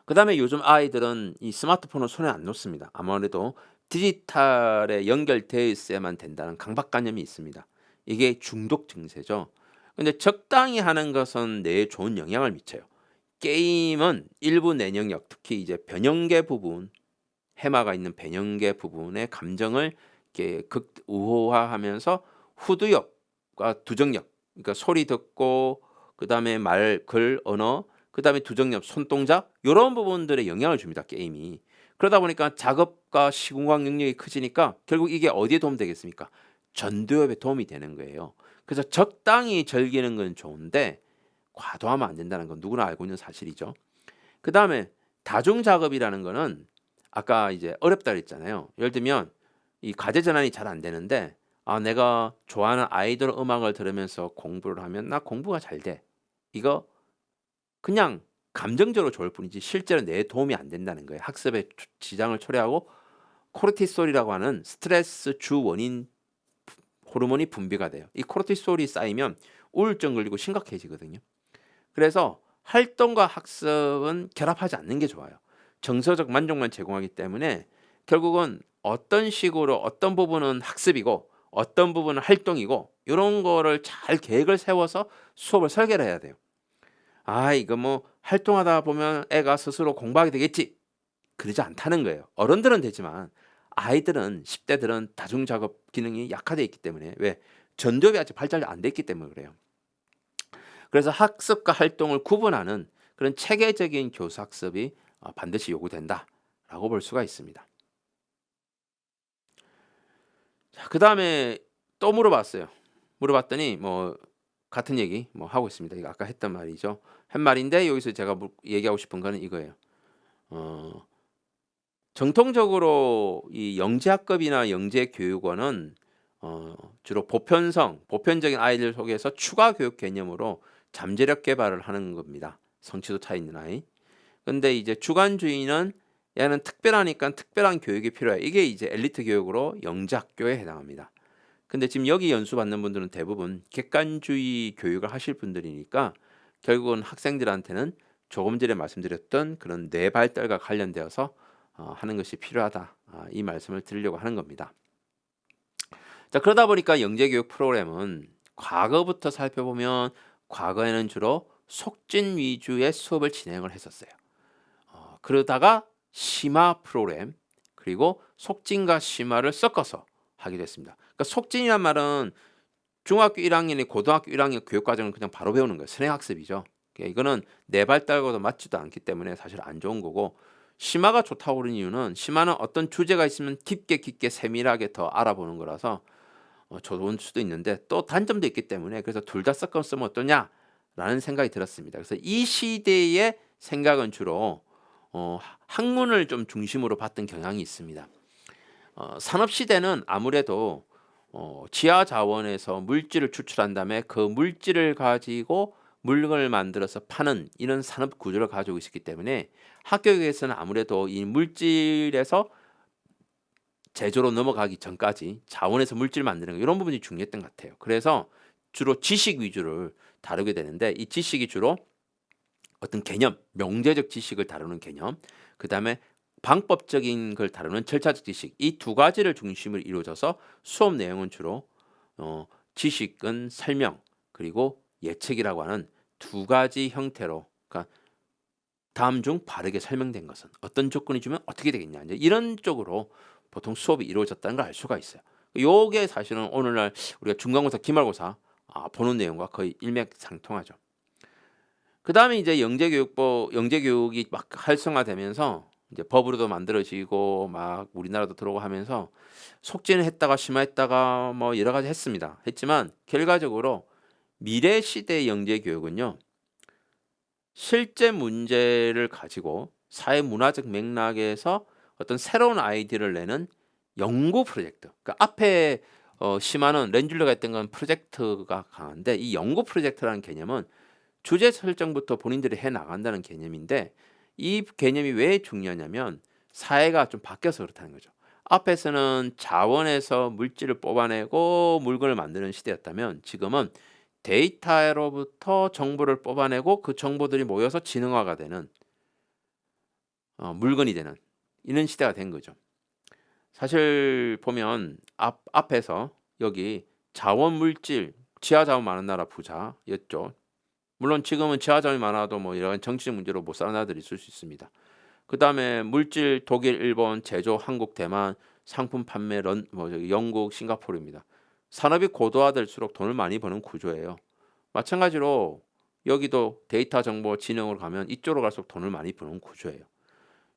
그 다음에 요즘 아이들은 이 스마트폰을 손에 안 놓습니다. 아무래도 디지털에 연결되어 있어야만 된다는 강박관념이 있습니다. 이게 중독 증세죠. 근데 적당히 하는 것은 뇌에 좋은 영향을 미쳐요. 게임은 일부 뇌 영역, 특히 이제 변형계 부분, 해마가 있는 변형계 부분의 감정을 이렇게 극우호화하면서 후두엽과 두정엽, 그러니까 소리 듣고 그다음에 말, 글, 언어, 그다음에 두정엽, 손동작 이런 부분들에 영향을 줍니다. 게임이. 그러다 보니까 작업과 시공학 능력이 커지니까 결국 이게 어디에 도움되겠습니까? 전두엽에 도움이 되는 거예요. 그래서 적당히 즐기는 건 좋은데 과도하면 안 된다는 건 누구나 알고 있는 사실이죠. 그다음에 다중 작업이라는 거는 아까 이제 어렵다 그랬잖아요. 예를 들면 이 과제 전환이 잘 안 되는데 내가 좋아하는 아이돌 음악을 들으면서 공부를 하면 나 공부가 잘 돼. 이거 그냥 감정적으로 좋을 뿐이지 실제로 내 도움이 안 된다는 거예요. 학습에 지장을 초래하고 코르티솔이라고 하는 스트레스 주 원인 호르몬이 분비가 돼요. 이 코르티솔이 쌓이면 우울증 걸리고 심각해지거든요. 그래서 활동과 학습은 결합하지 않는 게 좋아요. 정서적 만족만 제공하기 때문에 결국은 어떤 식으로 어떤 부분은 학습이고 어떤 부분은 활동이고 이런 거를 잘 계획을 세워서 수업을 설계를 해야 돼요. 이거 뭐 활동하다 보면 애가 스스로 공부하게 되겠지. 그러지 않다는 거예요. 어른들은 되지만 아이들은 10대들은 다중작업 기능이 약화되어 있기 때문에 왜? 전두엽이 아직 발달 안 돼 있기 때문에 그래요. 그래서 학습과 활동을 구분하는 그런 체계적인 교수 학습이 반드시 요구된다라고 볼 수가 있습니다. 자, 그다음에 또 물어봤어요. 물어봤더니 뭐 같은 얘기 뭐 하고 있습니다. 이거 아까 했던 말이죠. 한 말인데 여기서 제가 얘기하고 싶은 거는 이거예요. 어, 정통적으로 이 영재학급이나 영재교육원은 주로 보편적인 아이들 속에서 추가 교육 개념으로 잠재력 개발을 하는 겁니다. 성취도 차 있는 아이. 근데 이제 주간주의는 얘는 특별하니까 특별한 교육이 필요해. 이게 이제 엘리트 교육으로 영재학교에 해당합니다. 근데 지금 여기 연수 받는 분들은 대부분 객관주의 교육을 하실 분들이니까 결국은 학생들한테는 조금 전에 말씀드렸던 그런 뇌 발달과 관련되어서 하는 것이 필요하다. 이 말씀을 드리려고 하는 겁니다. 자, 그러다 보니까 영재교육 프로그램은 과거부터 살펴보면 과거에는 주로 속진 위주의 수업을 진행을 했었어요. 그러다가 심화 프로그램 그리고 속진과 심화를 섞어서 하게 됐습니다. 그러니까 속진이란 말은 중학교 1학년이 고등학교 1학년 교육과정을 그냥 바로 배우는 거예요. 선행학습이죠. 이거는 내 발달과도 맞지도 않기 때문에 사실 안 좋은 거고, 심화가 좋다고 그러는 이유는 심화는 어떤 주제가 있으면 깊게 세밀하게 더 알아보는 거라서 좋은 수도 있는데 또 단점도 있기 때문에 그래서 둘 다 섞어 쓰면 어떠냐라는 생각이 들었습니다. 그래서 이 시대의 생각은 주로 학문을 좀 중심으로 봤던 경향이 있습니다. 산업시대는 아무래도 지하 자원에서 물질을 추출한 다음에 그 물질을 가지고 물건을 만들어서 파는 이런 산업 구조를 가지고 있었기 때문에 학교에서는 아무래도 이 물질에서 제조로 넘어가기 전까지 자원에서 물질 만드는 거 이런 부분이 중요했던 것 같아요. 그래서 주로 지식 위주를 다루게 되는데 이 지식이 주로 어떤 개념, 명제적 지식을 다루는 개념, 그 다음에 방법적인 걸 다루는 절차적 지식, 이 두 가지를 중심으로 이루어져서 수업 내용은 주로 지식은 설명 그리고 예측이라고 하는 두 가지 형태로, 그러니까 다음 중 바르게 설명된 것은 어떤 조건이 주면 어떻게 되겠냐, 이제 이런 쪽으로 보통 수업이 이루어졌다는 걸 알 수가 있어요. 요게 사실은 오늘날 우리가 중간고사, 기말고사 보는 내용과 거의 일맥상통하죠. 그 다음에 이제 영재교육이 막 활성화되면서 이제 법으로도 만들어지고 막 우리나라도 들어오고 하면서 속진을 했다가 심화했다가 뭐 여러 가지 했지만 결과적으로 미래 시대 영재교육은요, 실제 문제를 가지고 사회 문화적 맥락에서 어떤 새로운 아이디어를 내는 연구 프로젝트. 그러니까 앞에 심화는 렌줄러가 했던 건 프로젝트가 강한데, 이 연구 프로젝트라는 개념은 주제 설정부터 본인들이 해 나간다는 개념인데, 이 개념이 왜 중요하냐면 사회가 좀 바뀌어서 그렇다는 거죠. 앞에서는 자원에서 물질을 뽑아내고 물건을 만드는 시대였다면 지금은 데이터로부터 정보를 뽑아내고 그 정보들이 모여서 지능화가 되는 물건이 되는 이런 시대가 된 거죠. 사실 보면 앞에서 여기 자원 물질, 지하 자원 많은 나라 부자였죠. 물론 지금은 지하 자원이 많아도 뭐 이런 정치적 문제로 못 사는 나라들이 있을 수 있습니다. 그 다음에 물질 독일, 일본, 제조 한국, 대만, 상품 판매 영국, 싱가포르입니다. 산업이 고도화될수록 돈을 많이 버는 구조예요. 마찬가지로 여기도 데이터 정보 진흥으로 가면 이쪽으로 갈수록 돈을 많이 버는 구조예요.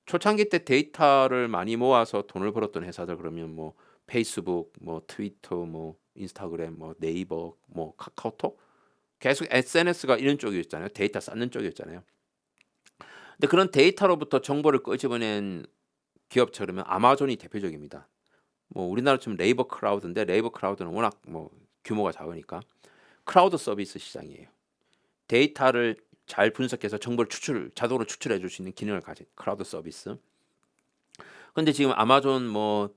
초창기 때 데이터를 많이 모아서 돈을 벌었던 회사들, 그러면 뭐 페이스북, 뭐 트위터, 뭐 인스타그램, 뭐 네이버, 뭐 카카오톡, 계속 SNS가 이런 쪽이었잖아요. 데이터 쌓는 쪽이었잖아요. 근데 그런 데이터로부터 정보를 끄집어낸 기업처럼 아마존이 대표적입니다. 뭐 우리나라처럼 네이버 클라우드인데 레이버 클라우드는 워낙 뭐 규모가 작으니까 클라우드 서비스 시장이에요. 데이터를 잘 분석해서 정보를 자동으로 추출해 줄 수 있는 기능을 가진 클라우드 서비스. 근데 지금 아마존 뭐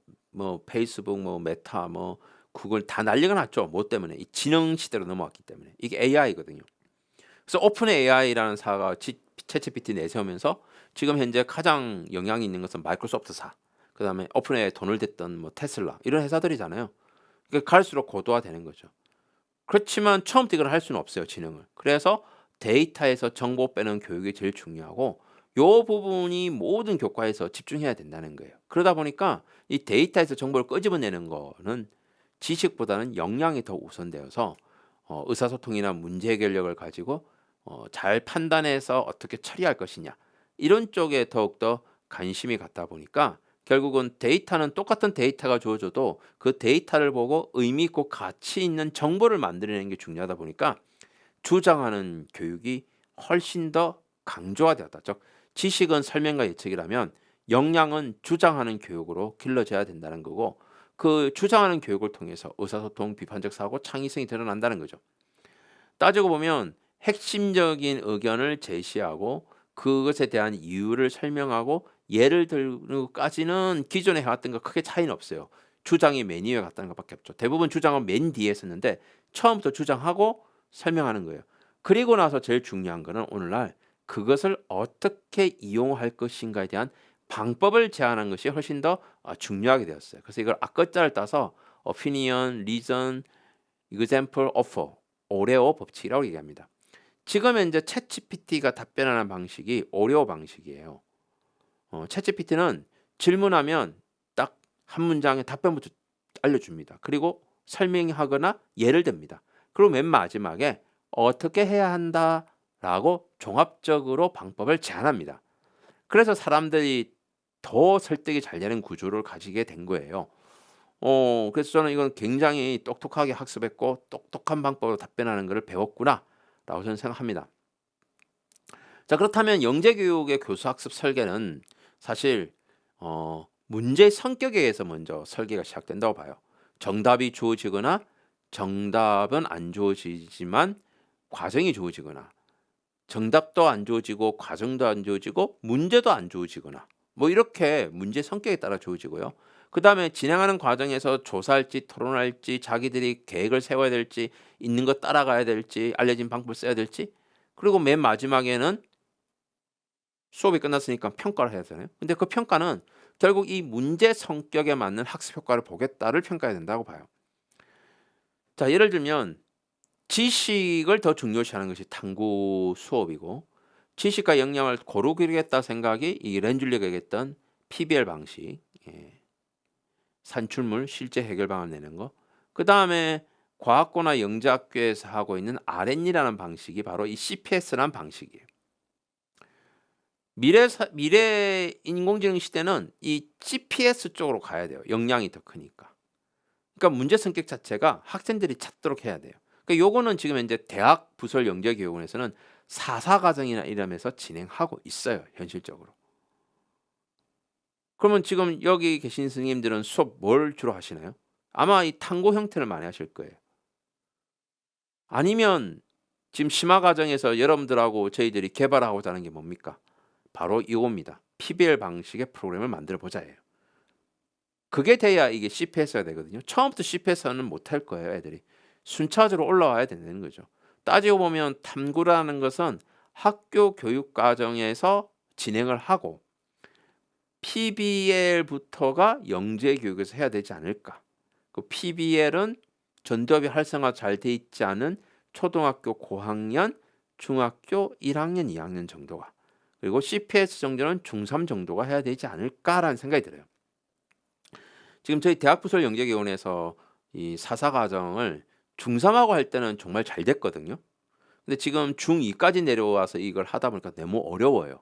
페이스북, 뭐 메타, 뭐 구글 다 난리가 났죠. 뭐 때문에? 이 지능 시대로 넘어왔기 때문에. 이게 AI거든요. 그래서 오픈 AI라는 사가 챗GPT 내세우면서 지금 현재 가장 영향이 있는 것은 마이크로소프트사, 그 다음에 오픈 AI 돈을 댔던 뭐 테슬라 이런 회사들이잖아요. 그러니까 갈수록 고도화되는 거죠. 그렇지만 처음부터 이걸 할 수는 없어요, 지능을. 그래서 데이터에서 정보 빼는 교육이 제일 중요하고, 요 부분이 모든 교과에서 집중해야 된다는 거예요. 그러다 보니까 이 데이터에서 정보를 끄집어내는 거는 지식보다는 역량이 더 우선되어서 의사소통이나 문제 해결력을 가지고 잘 판단해서 어떻게 처리할 것이냐 이런 쪽에 더욱더 관심이 갔다 보니까 결국은 데이터는 똑같은 데이터가 주어져도 그 데이터를 보고 의미 있고 가치 있는 정보를 만들어내는 게 중요하다 보니까 주장하는 교육이 훨씬 더 강조가 되었다. 즉 지식은 설명과 예측이라면 역량은 주장하는 교육으로 길러져야 된다는 거고 그 주장하는 교육을 통해서 의사소통, 비판적 사고, 창의성이 드러난다는 거죠. 따지고 보면 핵심적인 의견을 제시하고 그것에 대한 이유를 설명하고 예를 들고까지는 기존에 해왔던 거 크게 차이는 없어요. 주장이 맨 위에 갔다는 것밖에 없죠. 대부분 주장은 맨 뒤에 썼는데 처음부터 주장하고 설명하는 거예요. 그리고 나서 제일 중요한 거는 오늘날 그것을 어떻게 이용할 것인가에 대한 방법을 제안한 것이 훨씬 더 중요하게 되었어요. 그래서 이걸 앞글자를 따서 opinion, reason, example, offer, 오레오 법칙이라고 얘기합니다. 지금 현재 챗GPT가 답변하는 방식이 오레오 방식이에요. 챗GPT는 질문하면 딱 한 문장에 답변부터 알려줍니다. 그리고 설명하거나 예를 듭니다. 그리고 맨 마지막에 어떻게 해야 한다라고 종합적으로 방법을 제안합니다. 그래서 사람들이 더 설득이 잘 되는 구조를 가지게 된 거예요. 그래서 저는 이건 굉장히 똑똑하게 학습했고 똑똑한 방법으로 답변하는 것을 배웠구나라고 저는 생각합니다. 자, 그렇다면 영재교육의 교수학습 설계는 사실 문제의 성격에 의해서 먼저 설계가 시작된다고 봐요. 정답이 주어지거나 정답은 안 주어지지만 과정이 주어지거나 정답도 안 주어지고 과정도 안 주어지고 문제도 안 주어지거나 뭐 이렇게 문제 성격에 따라 주어지고요. 그 다음에 진행하는 과정에서 조사할지 토론할지 자기들이 계획을 세워야 될지 있는 거 따라가야 될지 알려진 방법을 써야 될지 그리고 맨 마지막에는 수업이 끝났으니까 평가를 해야 되잖아요. 근데 그 평가는 결국 이 문제 성격에 맞는 학습 효과를 보겠다를 평가해야 된다고 봐요. 자, 예를 들면 지식을 더 중요시하는 것이 탐구 수업이고 지식과 역량을 고루 기르겠다 생각이 이 렌줄리가 얘기했던 PBL 방식, 산출물 실제 해결 방안 내는 거. 그 다음에 과학고나 영재학교에서 하고 있는 R&E라는 방식이 바로 이 CPS라는 방식이에요. 미래 인공지능 시대는 이 GPS 쪽으로 가야 돼요. 역량이 더 크니까. 그러니까 문제 성격 자체가 학생들이 찾도록 해야 돼요. 그러니까 요거는 지금 현재 대학 부설 영재교육원에서는 4사 과정이나 이러면서 진행하고 있어요. 현실적으로. 그러면 지금 여기 계신 선생님들은 수업 뭘 주로 하시나요? 아마 이 탐구 형태를 많이 하실 거예요. 아니면 지금 심화 과정에서 여러분들하고 저희들이 개발하고자 하는 게 뭡니까? 바로 이겁니다. PBL 방식의 프로그램을 만들어 보자예요. 그게 돼야 이게 CPS가 되거든요. 처음부터 CPS는 못할 거예요, 애들이. 순차적으로 올라와야 되는 거죠. 따지고 보면 탐구라는 것은 학교 교육 과정에서 진행을 하고 PBL부터가 영재 교육에서 해야 되지 않을까. 그 PBL은 전두엽이 활성화 잘 돼 있지 않은 초등학교 고학년, 중학교 1학년, 2학년 정도가 그리고 CPS 정도는 중3 정도가 해야 되지 않을까라는 생각이 들어요. 지금 저희 대학부설 영재교원에서 이 4사 과정을 중3하고 할 때는 정말 잘 됐거든요. 근데 지금 중2까지 내려와서 이걸 하다 보니까 너무 어려워요.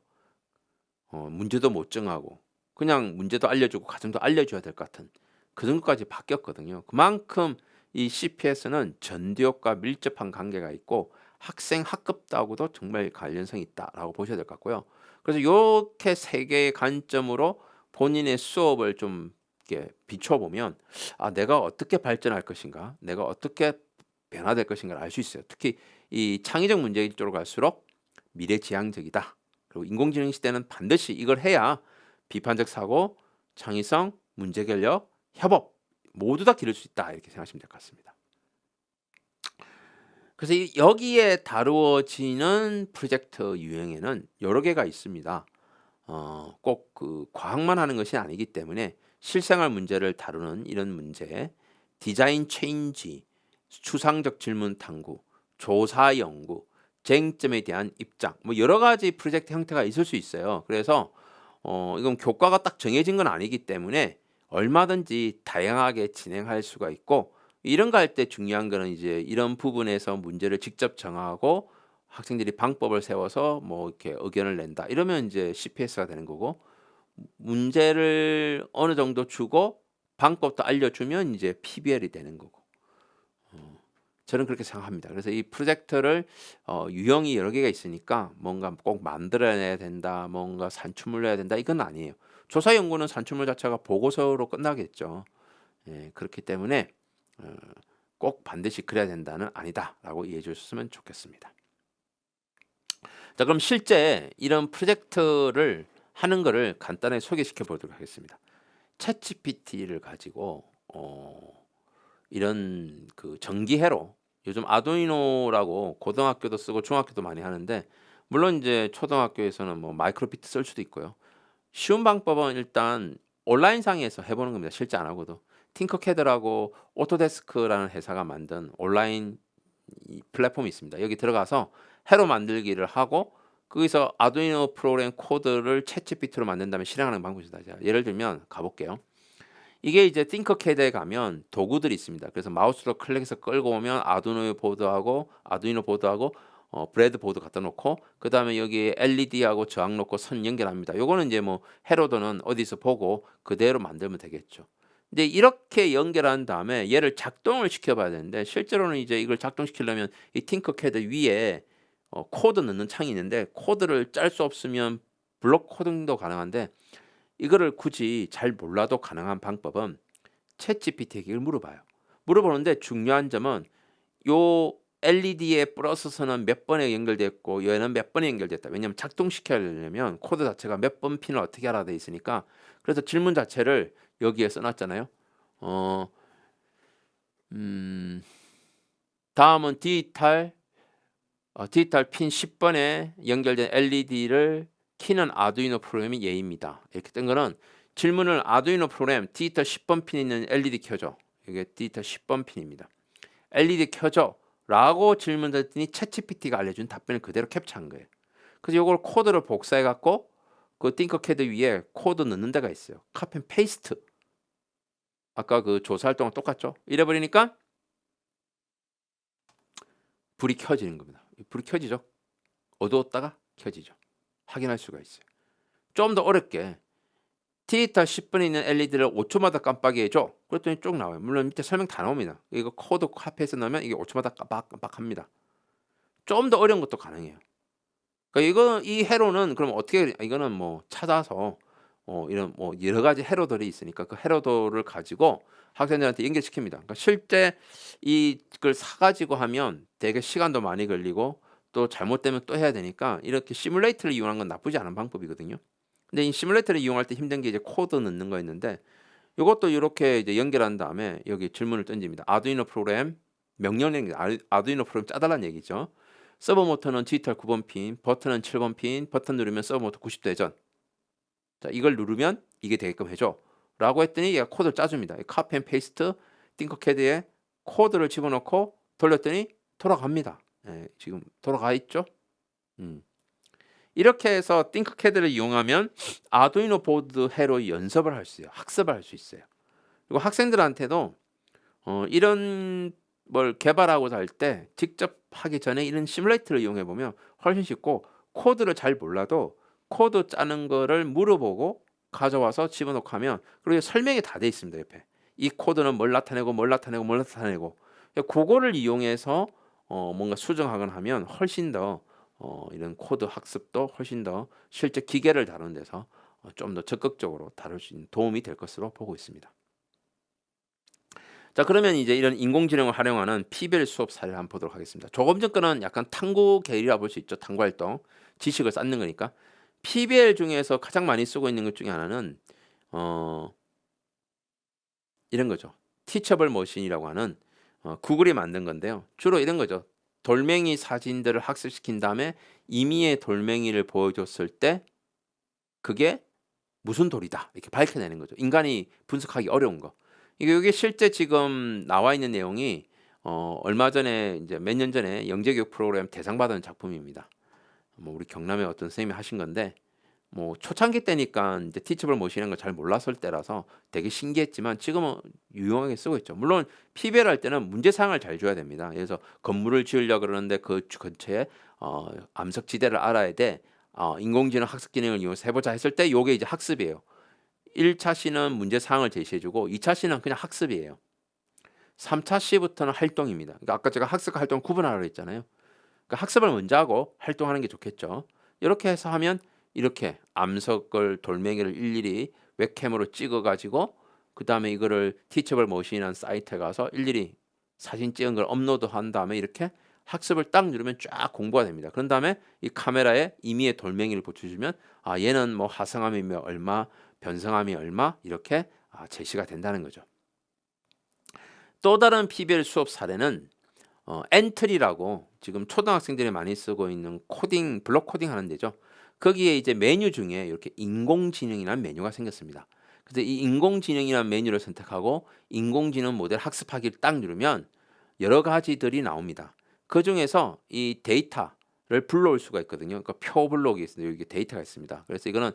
문제도 못 정하고 그냥 문제도 알려주고 과정도 알려줘야 될 것 같은 그 정도까지 바뀌었거든요. 그만큼 이 CPS는 전두엽과 밀접한 관계가 있고 학생 학급하고도 정말 관련성이 있다라고 보셔야 될 것 같고요. 그래서 이렇게 세 개의 관점으로 본인의 수업을 좀 이렇게 비춰보면 내가 어떻게 발전할 것인가, 내가 어떻게 변화될 것인가를 알 수 있어요. 특히 이 창의적 문제 쪽으로 갈수록 미래지향적이다. 그리고 인공지능 시대는 반드시 이걸 해야 비판적 사고, 창의성, 문제 해결력, 협업 모두 다 기를 수 있다. 이렇게 생각하시면 될 것 같습니다. 그래서 여기에 다루어지는 프로젝트 유형에는 여러 개가 있습니다. 꼭 그 과학만 하는 것이 아니기 때문에 실생활 문제를 다루는 이런 문제, 디자인 체인지, 추상적 질문 탐구, 조사 연구, 쟁점에 대한 입장, 뭐 여러 가지 프로젝트 형태가 있을 수 있어요. 그래서 이건 교과가 딱 정해진 건 아니기 때문에 얼마든지 다양하게 진행할 수가 있고 이런 거 할 때 중요한 거는 이제 이런 부분에서 문제를 직접 정하고 학생들이 방법을 세워서 뭐 이렇게 의견을 낸다. 이러면 이제 CPS가 되는 거고 문제를 어느 정도 주고 방법도 알려주면 이제 PBL이 되는 거고. 저는 그렇게 생각합니다. 그래서 이 프로젝트를 유형이 여러 개가 있으니까 뭔가 꼭 만들어내야 된다, 뭔가 산출물 내야 된다 이건 아니에요. 조사 연구는 산출물 자체가 보고서로 끝나겠죠. 예, 그렇기 때문에 어, 꼭 반드시 그래야 된다는 아니다라고 이해해 주셨으면 좋겠습니다. 자, 그럼 실제 이런 프로젝트를 하는 거를 간단하게 소개시켜 보도록 하겠습니다. 챗GPT를 가지고 이런 그 전기회로 요즘 아두이노라고 고등학교도 쓰고 중학교도 많이 하는데 물론 이제 초등학교에서는 뭐 마이크로비트 쓸 수도 있고요. 쉬운 방법은 일단 온라인상에서 해보는 겁니다. 실제 안 하고도. 팅커캐드라고 오토데스크라는 회사가 만든 온라인 이 플랫폼이 있습니다. 여기 들어가서 회로 만들기를 하고 거기서 아두이노 프로그램 코드를 챗GPT로 만든 다음에 실행하는 방법이 있습니다. 자, 예를 들면 가볼게요. 이게 이제 띵커캐드에 가면 도구들이 있습니다. 그래서 마우스로 클릭해서 끌고 오면 아두이노 보드하고 브레드 보드 갖다 놓고 그다음에 여기 LED하고 저항 놓고 선 연결합니다. 요거는 이제 뭐 해로드는 어디서 보고 그대로 만들면 되겠죠. 근데 이렇게 연결한 다음에 얘를 작동을 시켜봐야 되는데 실제로는 이제 이걸 작동시키려면 이 팅커캐드 위에 코드 넣는 창이 있는데 코드를 짤 수 없으면 블록 코딩도 가능한데 이거를 굳이 잘 몰라도 가능한 방법은 챗GPT에게 이걸 물어봐요. 물어보는데 중요한 점은 요 LED의 플러스 선은 몇 번에 연결됐고 얘는 몇 번에 연결됐다. 왜냐하면 작동시키려면 코드 자체가 몇 번 핀을 어떻게 알아야 돼 있으니까 그래서 질문 자체를 여기에 써놨잖아요. 어, 다음은 디지털 핀 10번에 연결된 LED를 키는 아두이노 프로그램이 예입니다. 이렇게 뜬 거는 질문을 아두이노 프로그램 디지털 10번 핀에 있는 LED 켜줘. 이게 디지털 10번 핀입니다. LED 켜줘 라고 질문했더니 챗GPT가 알려준 답변을 그대로 캡처한 거예요. 그래서 이걸 코드를 복사해 갖고 그 띵커캐드 위에 코드 넣는 데가 있어요. 카피 앤 페이스트. 아까 그 조사할 동안 똑같죠? 이래버리니까 불이 켜지는 겁니다. 불이 켜지죠. 어두웠다가 켜지죠. 확인할 수가 있어요. 좀 더 어렵게 디지털 10분에 있는 LED를 5초마다 깜빡이 해줘. 그랬더니 쭉 나와요. 물론 밑에 설명 다 나옵니다. 이거 코드 카피해서 넣으면 이게 5초마다 깜빡합니다. 좀 더 어려운 것도 가능해요. 그러니까 이 회로는 그럼 어떻게 이거는 뭐 찾아서 이런 뭐 여러 가지 회로들이 있으니까 그 회로도를 가지고 학생들한테 연결시킵니다. 그러니까 실제 이걸 사가지고 하면 되게 시간도 많이 걸리고 또 잘못되면 또 해야 되니까 이렇게 시뮬레이터를 이용하는 건 나쁘지 않은 방법이거든요. 근데 이 시뮬레이터를 이용할 때 힘든 게 이제 코드 넣는 거였는데 이것도 이렇게 이제 연결한 다음에 여기 질문을 던집니다. 아두이노 프로그램 명령입니다. 아두이노 프로그램 짜달라는 얘기죠. 서버 모터는 디지털 9번 핀, 버튼은 7번 핀, 버튼 누르면 서버 모터 90도 회전. 자, 이걸 누르면 이게 되게끔 해줘. 라고 했더니 얘가 코드를 짜줍니다. 카피 앤 페이스트 띵커캐드에 코드를 집어넣고 돌렸더니 돌아갑니다. 예, 지금 돌아가 있죠? 이렇게 해서 띵커캐드를 이용하면 아두이노 보드 회로 연습을 할 수 있어요. 학습을 할 수 있어요. 그리고 학생들한테도 이런 뭘 개발하고자 할 때 직접 하기 전에 이런 시뮬레이터를 이용해 보면 훨씬 쉽고 코드를 잘 몰라도 코드 짜는 거를 물어보고 가져와서 집어넣고 하면 그리고 설명이 다 돼 있습니다. 옆에 이 코드는 뭘 나타내고 그거를 이용해서 뭔가 수정하거나 하면 훨씬 더 이런 코드 학습도 훨씬 더 실제 기계를 다루는 데서 좀 더 적극적으로 다룰 수 있는 도움이 될 것으로 보고 있습니다. 자, 그러면 이제 이런 인공지능을 활용하는 PBL 수업 사례를 한번 보도록 하겠습니다. 조금 전 거는 약간 탐구 계열이라 볼 수 있죠. 탐구 활동, 지식을 쌓는 거니까. PBL 중에서 가장 많이 쓰고 있는 것 중에 하나는 이런 거죠. 티처블 머신이라고 하는 구글이 만든 건데요. 주로 이런 거죠. 돌멩이 사진들을 학습시킨 다음에 임의의 돌멩이를 보여줬을 때 그게 무슨 돌이다 이렇게 밝혀내는 거죠. 인간이 분석하기 어려운 거. 이게 실제 지금 나와 있는 내용이 얼마 전에 이제 몇 년 전에 영재교육 프로그램 대상 받은 작품입니다. 뭐 우리 경남의 어떤 선생님이 하신 건데 뭐 초창기 때니까 이제 티처블 모시는 걸 잘 몰랐을 때라서 되게 신기했지만 지금은 유용하게 쓰고 있죠. 물론 PBL 할 때는 문제 사항을 잘 줘야 됩니다. 그래서 건물을 지으려고 그러는데 그 근처에 암석 지대를 알아야 돼. 인공지능 학습 기능을 이용해서 해보자 했을 때 요게 이제 학습이에요. 1차 C는 문제 사항을 제시해주고 2차 C는 그냥 학습이에요. 3차 C부터는 활동입니다. 그러니까 아까 제가 학습과 활동을 구분하라고 했잖아요. 그러니까 학습을 먼저 하고 활동하는 게 좋겠죠. 이렇게 해서 하면 이렇게 암석을 돌멩이를 일일이 웹캠으로 찍어가지고 그 다음에 이거를 티처블 머신이라는 사이트에 가서 일일이 사진 찍은 걸 업로드한 다음에 이렇게 학습을 딱 누르면 쫙 공부가 됩니다. 그런 다음에 이 카메라에 임의의 돌멩이를 붙여주면 얘는 뭐 하성함이 얼마, 변성함이 얼마 이렇게 제시가 된다는 거죠. 또 다른 PBL 수업 사례는 엔트리라고 지금 초등학생들이 많이 쓰고 있는 코딩, 블록 코딩 하는 데죠. 거기에 이제 메뉴 중에 이렇게 인공지능이라는 메뉴가 생겼습니다. 그래서 이 인공지능이라는 메뉴를 선택하고 인공지능 모델 학습하기를 딱 누르면 여러 가지들이 나옵니다. 그 중에서 이 데이터를 불러올 수가 있거든요. 그러니까 표 블록이 있어요. 여기 데이터가 있습니다. 그래서 이거는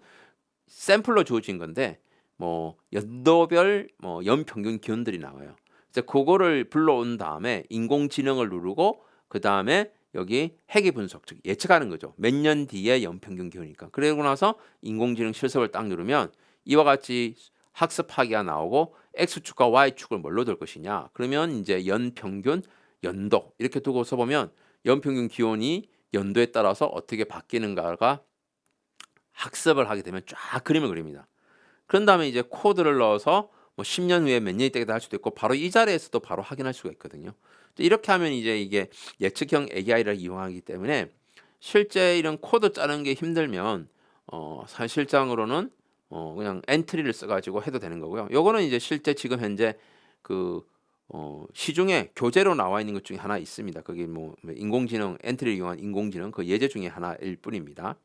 샘플로 주어진 건데 뭐 연도별 뭐 연평균 기온들이 나와요. 그래서 그거를 불러온 다음에 인공지능을 누르고 그 다음에 여기 회계 분석, 즉 예측하는 거죠. 몇 년 뒤에 연평균 기온이니까. 그러고 나서 인공지능 실습을 딱 누르면 이와 같이 학습하기가 나오고 X축과 Y축을 뭘로 둘 것이냐. 그러면 이제 연평균, 연도 이렇게 두고 써보면 연평균 기온이 연도에 따라서 어떻게 바뀌는가가 학습을 하게 되면 쫙 그림을 그립니다. 그런 다음에 이제 코드를 넣어서 뭐 10년 후에 몇 년이 되겠다 할 수도 있고 바로 이 자리에서도 바로 확인할 수가 있거든요. 이렇게 하면 이제 이게 예측형 AI를 이용하기 때문에 실제 이런 코드 짜는 게 힘들면 사실상으로는 그냥 엔트리를 써가지고 해도 되는 거고요. 요거는 이제 실제 지금 현재 그 시중에 교재로 나와 있는 것 중에 하나 있습니다. 그게 뭐 인공지능 엔트리를 이용한 인공지능 그 예제 중에 하나일 뿐입니다.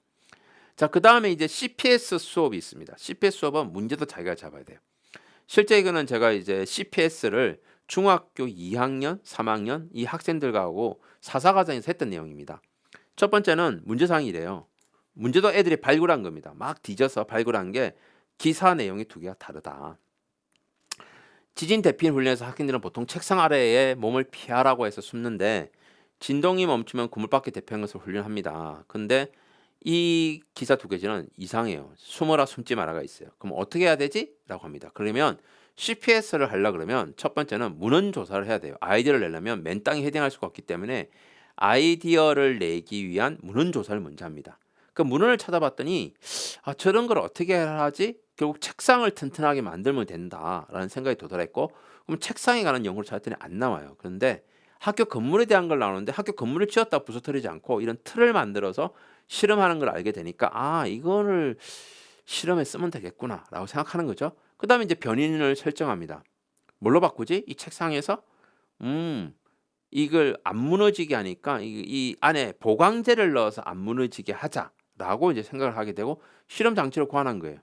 자, 그 다음에 이제 CPS 수업이 있습니다. CPS 수업은 문제도 자기가 잡아야 돼요. 실제 이거는 제가 이제 CPS를 중학교 2학년, 3학년 이 학생들하고 사사과정에서 했던 내용입니다. 첫 번째는 문제사항이 이래요. 문제도 애들이 발굴한 겁니다. 막 뒤져서 발굴한 게 기사 내용이 두 개가 다르다. 지진 대피 훈련에서 학생들은 보통 책상 아래에 몸을 피하라고 해서 숨는데 진동이 멈추면 그물 밖에 대피하는 것을 훈련합니다. 근데 이 기사 두 개지는 이상해요. 숨어라 숨지 마라가 있어요. 그럼 어떻게 해야 되지? 라고 합니다. 그러면 CPS를 하려고 그러면 첫 번째는 문헌 조사를 해야 돼요. 아이디어를 내려면 맨 땅에 헤딩할 수가 없기 때문에 아이디어를 내기 위한 문헌 조사를 먼저 합니다. 그 문헌을 찾아봤더니 저런 걸 어떻게 해야 하지? 결국 책상을 튼튼하게 만들면 된다라는 생각이 도달했고 그럼 책상에 관한 연구를 찾았더니 안 나와요. 그런데 학교 건물에 대한 걸 나오는데 학교 건물을 지었다 부서뜨리지 않고 이런 틀을 만들어서 실험하는 걸 알게 되니까 이거를 실험에 쓰면 되겠구나 라고 생각하는 거죠. 그 다음에 이제 변인을 설정합니다. 뭘로 바꾸지? 이 책상에서 이걸 안 무너지게 하니까 이 안에 보강제를 넣어서 안 무너지게 하자라고 이제 생각을 하게 되고 실험 장치를 고안한 거예요.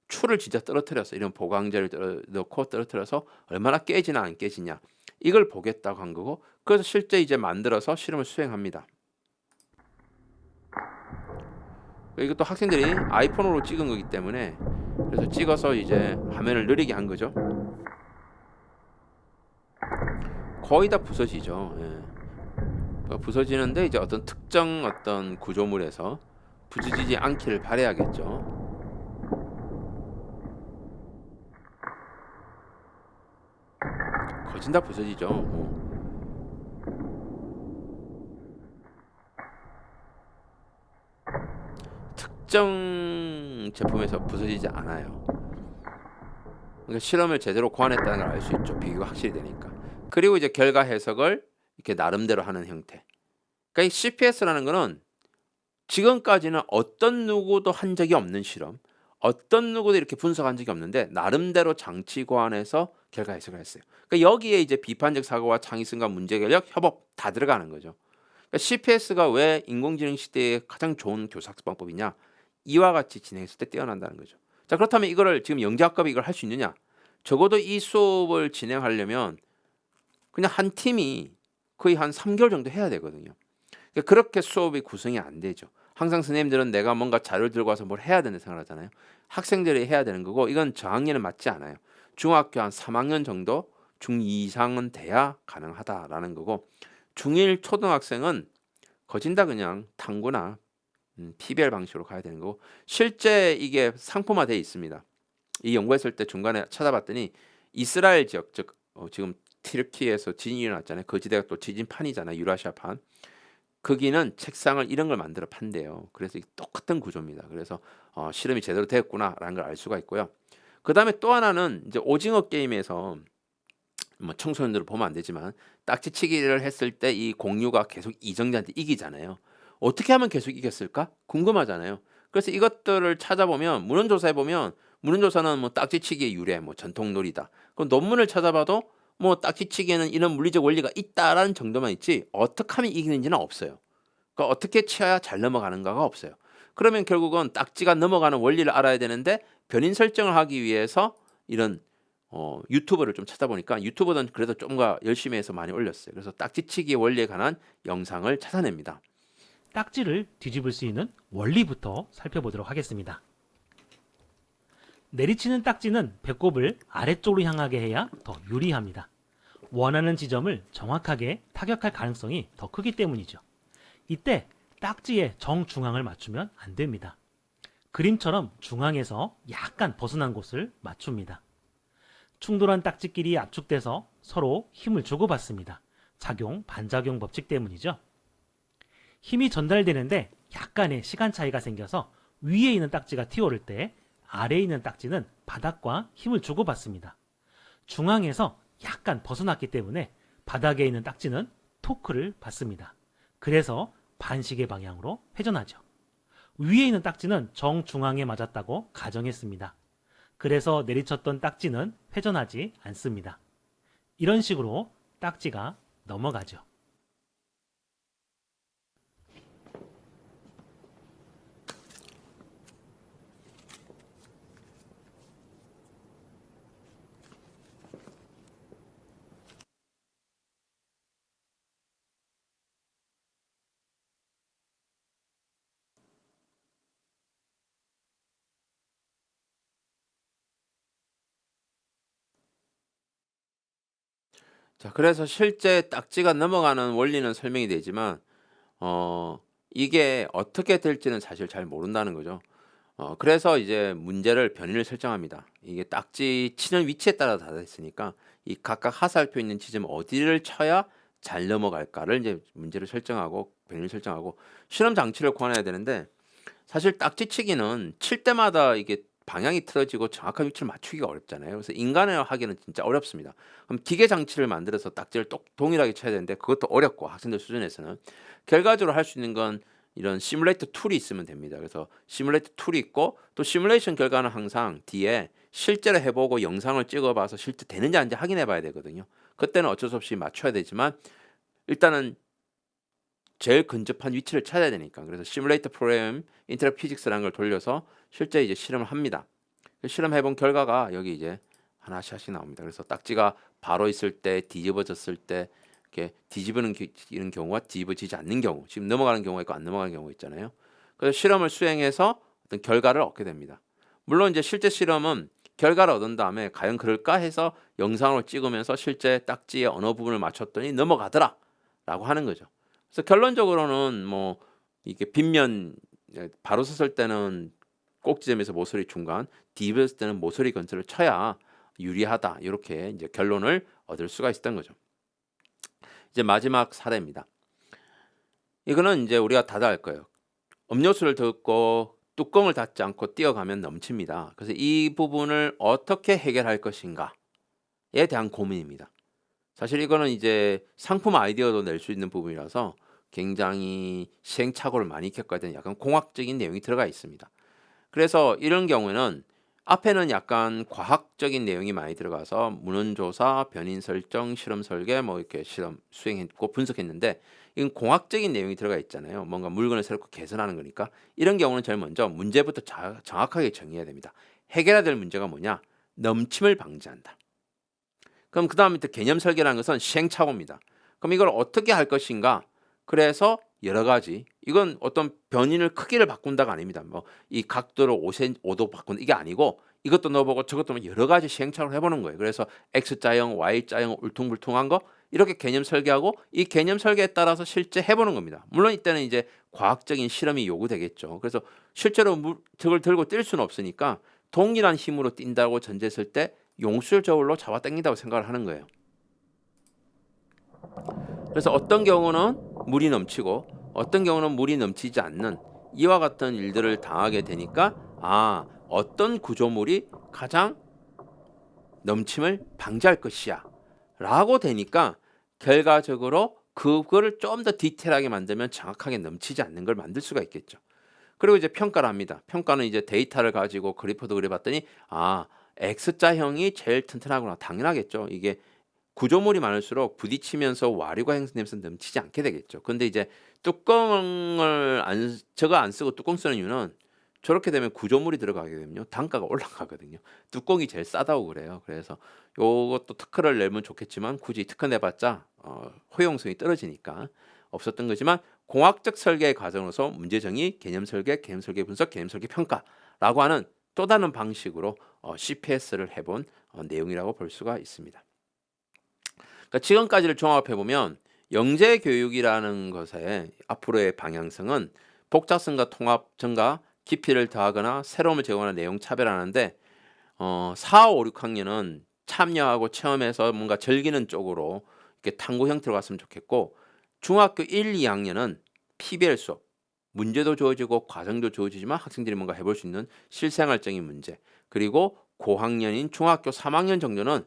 추를 진짜 떨어뜨려서 이런 보강제를 넣고 떨어뜨려서 얼마나 깨지나 안 깨지냐 이걸 보겠다고 한 거고 그래서 실제 이제 만들어서 실험을 수행합니다. 이것도 학생들이 아이폰으로 찍은 거기 때문에 그래서 찍어서 이제 화면을 느리게 한 거죠. 거의 다 부서지죠. 부서지는데 이제 어떤 특정 어떤 구조물에서 부서지지 않기를 바라야겠죠. 거진 다 부서지죠. 특정 제품에서 부서지지 않아요. 그러니까 실험을 제대로 고안했다는 걸 알 수 있죠. 비교가 확실히 되니까. 그리고 이제 결과 해석을 이렇게 나름대로 하는 형태. 그러니까 이 CPS라는 거는 지금까지는 어떤 누구도 한 적이 없는 실험, 어떤 누구도 이렇게 분석한 적이 없는데 나름대로 장치 고안해서 결과 해석을 했어요. 그러니까 여기에 이제 비판적 사고와 창의성과 문제결력, 협업 다 들어가는 거죠. 그러니까 CPS가 왜 인공지능 시대에 가장 좋은 교사학습 방법이냐? 이와 같이 진행했을 때 뛰어난다는 거죠. 자, 그렇다면 이거를 지금 영재학급이 이걸 할 수 있느냐? 적어도 이 수업을 진행하려면 그냥 한 팀이 거의 한 3개월 정도 해야 되거든요. 그러니까 그렇게 수업이 구성이 안 되죠. 항상 선생님들은 내가 뭔가 자료를 들고 와서 뭘 해야 되는 생각을 하잖아요. 학생들이 해야 되는 거고 이건 저학년에 맞지 않아요. 중학교 한 3학년 정도 중2 이상은 돼야 가능하다라는 거고 중1 초등학생은 거진다 그냥 탐구나 PBL 방식으로 가야 되는 거고 실제 이게 상품화되어 있습니다. 이 연구했을 때 중간에 찾아봤더니 이스라엘 지역 즉 지금 튀르키예에서 지진이 일어났잖아요. 그 지대가 또 지진판이잖아요. 유라시아판. 거기는 책상을 이런 걸 만들어 판대요. 그래서 이게 똑같은 구조입니다. 그래서 실험이 제대로 되었구나라는 걸 알 수가 있고요. 그 다음에 또 하나는 이제 오징어 게임에서 뭐 청소년들을 보면 안 되지만 딱지치기를 했을 때 이 공유가 계속 이정재한테 이기잖아요. 어떻게 하면 계속 이겼을까? 궁금하잖아요. 그래서 이것들을 찾아보면 문헌조사해 보면 문헌조사는 뭐 딱지치기의 유래, 뭐 전통놀이다. 그럼 논문을 찾아봐도 뭐 딱지치기에는 이런 물리적 원리가 있다라는 정도만 있지 어떻게 하면 이기는지는 없어요. 그러니까 어떻게 치어야 잘 넘어가는가가 없어요. 그러면 결국은 딱지가 넘어가는 원리를 알아야 되는데 변인 설정을 하기 위해서 이런 유튜버를 좀 찾아보니까 유튜버는 그래도 좀 더 열심히 해서 많이 올렸어요. 그래서 딱지치기 원리에 관한 영상을 찾아냅니다. 딱지를 뒤집을 수 있는 원리부터 살펴보도록 하겠습니다. 내리치는 딱지는 배꼽을 아래쪽으로 향하게 해야 더 유리합니다. 원하는 지점을 정확하게 타격할 가능성이 더 크기 때문이죠. 이때 딱지의 정중앙을 맞추면 안 됩니다. 그림처럼 중앙에서 약간 벗어난 곳을 맞춥니다. 충돌한 딱지끼리 압축돼서 서로 힘을 주고받습니다. 작용, 반작용 법칙 때문이죠. 힘이 전달되는데 약간의 시간 차이가 생겨서 위에 있는 딱지가 튀어오를 때 아래에 있는 딱지는 바닥과 힘을 주고받습니다. 중앙에서 약간 벗어났기 때문에 바닥에 있는 딱지는 토크를 받습니다. 그래서 반시계 방향으로 회전하죠. 위에 있는 딱지는 정중앙에 맞았다고 가정했습니다. 그래서 내리쳤던 딱지는 회전하지 않습니다. 이런 식으로 딱지가 넘어가죠. 자, 그래서 실제 딱지가 넘어가는 원리는 설명이 되지만 이게 어떻게 될지는 사실 잘 모른다는 거죠. 그래서 이제 문제를 변인을 설정합니다. 이게 딱지 치는 위치에 따라 다르으니까 이 각각 하살표 있는 지점 어디를 쳐야 잘 넘어갈까를 이제 문제를 설정하고 변인을 설정하고 실험 장치를 고안해야 되는데 사실 딱지치기는 칠 때마다 이게 방향이 틀어지고 정확한 위치를 맞추기가 어렵잖아요. 그래서 인간을 하기는 진짜 어렵습니다. 그럼 기계 장치를 만들어서 딱지를 동일하게 쳐야 되는데 그것도 어렵고 학생들 수준에서는 결과적으로 할 수 있는 건 이런 시뮬레이터 툴이 있으면 됩니다. 그래서 시뮬레이터 툴이 있고 또 시뮬레이션 결과는 항상 뒤에 실제로 해보고 영상을 찍어봐서 실제 되는지 아닌지 확인해 봐야 되거든요. 그때는 어쩔 수 없이 맞춰야 되지만 일단은 제일 근접한 위치를 찾아야 되니까. 그래서 시뮬레이터 프로그램 인터랙 피직스라는 걸 돌려서 실제 이제 실험을 합니다. 실험해 본 결과가 여기 이제 하나씩 나옵니다. 그래서 딱지가 바로 있을 때, 뒤집어졌을 때 이렇게 뒤집는 이런 경우와 뒤집어지지 않는 경우, 지금 넘어가는 경우가 있고 안 넘어가는 경우가 있잖아요. 그래서 실험을 수행해서 어떤 결과를 얻게 됩니다. 물론 이제 실제 실험은 결과를 얻은 다음에 과연 그럴까 해서 영상으로 찍으면서 실제 딱지의 어느 부분을 맞췄더니 넘어가더라라고 하는 거죠. 그래서 결론적으로는 뭐 이게 빗면 바로 섰을 때는 꼭지점에서 모서리 중간, 뒤집었을 때는 모서리 근처를 쳐야 유리하다. 이렇게 이제 결론을 얻을 수가 있었던 거죠. 이제 마지막 사례입니다. 이거는 이제 우리가 다들 알 거예요. 음료수를 듣고 뚜껑을 닫지 않고 뛰어가면 넘칩니다. 그래서 이 부분을 어떻게 해결할 것인가에 대한 고민입니다. 사실 이거는 이제 상품 아이디어도 낼 수 있는 부분이라서 굉장히 시행착오를 많이 겪어야 되는 약간 공학적인 내용이 들어가 있습니다. 그래서 이런 경우에는 앞에는 약간 과학적인 내용이 많이 들어가서 문헌조사, 변인 설정, 실험 설계 뭐 이렇게 실험 수행했고 분석했는데 이건 공학적인 내용이 들어가 있잖아요. 뭔가 물건을 새롭게 개선하는 거니까 이런 경우는 제일 먼저 문제부터 정확하게 정의해야 됩니다. 해결해야 될 문제가 뭐냐? 넘침을 방지한다. 그럼 그 다음에 개념 설계라는 것은 시행착오입니다. 그럼 이걸 어떻게 할 것인가? 그래서 여러 가지 이건 어떤 변인을 크기를 바꾼다가 아닙니다. 뭐 이 각도를 5도 바꾼다 이게 아니고 이것도 넣어보고 저것도 뭐 여러 가지 시행착오를 해보는 거예요. 그래서 X자형, Y자형 울퉁불퉁한 거 이렇게 개념 설계하고 이 개념 설계에 따라서 실제 해보는 겁니다. 물론 이때는 이제 과학적인 실험이 요구되겠죠. 그래서 실제로 저걸 들고 뛸 수는 없으니까 동일한 힘으로 뛴다고 전제했을 때 용수열 저울로 잡아당긴다고 생각을 하는 거예요. 그래서 어떤 경우는 물이 넘치고 어떤 경우는 물이 넘치지 않는 이와 같은 일들을 당하게 되니까 어떤 구조물이 가장 넘침을 방지할 것이야 라고 되니까 결과적으로 그거를 좀 더 디테일하게 만들면 정확하게 넘치지 않는 걸 만들 수가 있겠죠. 그리고 이제 평가를 합니다. 평가는 이제 데이터를 가지고 그래프도 그려봤더니 X자형이 제일 튼튼하구나. 당연하겠죠. 이게 구조물이 많을수록 부딪히면서 와류가 형성되면서 넘치지 않게 되겠죠. 근데 이제 뚜껑을 저거 안 쓰고 뚜껑 쓰는 이유는 저렇게 되면 구조물이 들어가게 되면요. 단가가 올라가거든요. 뚜껑이 제일 싸다고 그래요. 그래서 요것도 특허를 내면 좋겠지만 굳이 특허 내봤자 허용성이 떨어지니까 없었던 거지만 공학적 설계의 과정으로서 문제 정의, 개념 설계, 개념 설계 분석, 개념 설계 평가라고 하는 또 다른 방식으로 CPS를 해본 내용이라고 볼 수가 있습니다. 그러니까 지금까지를 종합해 보면 영재 교육이라는 것의 앞으로의 방향성은 복잡성과 통합 증가, 깊이를 더하거나 새로움을 제공하는 내용 차별하는데 4, 5, 6학년은 참여하고 체험해서 뭔가 즐기는 쪽으로 이렇게 탐구 형태로 갔으면 좋겠고 중학교 1, 2학년은 PBL 수업 문제도 주어지고 과정도 주어지지만 학생들이 뭔가 해볼 수 있는 실생활적인 문제 그리고 고학년인 중학교 3학년 정도는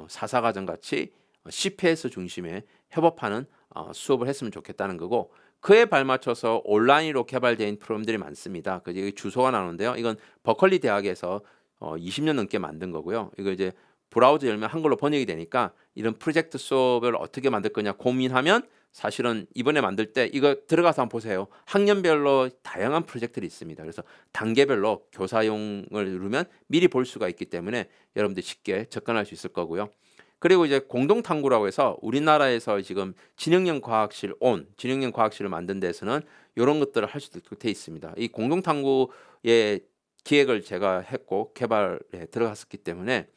사사과정 같이 CPS 중심의 협업하는 수업을 했으면 좋겠다는 거고 그에 발맞춰서 온라인으로 개발된 프로그램들이 많습니다. 그 주소가 나오는데요. 이건 버클리 대학에서 20년 넘게 만든 거고요. 이거 이제 브라우저 열면 한글로 번역이 되니까 이런 프로젝트 수업을 어떻게 만들 거냐 고민하면 사실은 이번에 만들 때 이거 들어가서 한번 보세요. 학년별로 다양한 프로젝트들이 있습니다. 그래서 단계별로 교사용을 누르면 미리 볼 수가 있기 때문에 여러분들 쉽게 접근할 수 있을 거고요. 그리고 이제 공동탐구라고 해서 우리나라에서 지금 진흥형 과학실을 만든 데서는 이런 것들을 할 수 있게 돼 있습니다. 이 공동탐구의 기획을 제가 했고 개발에 들어갔었기 때문에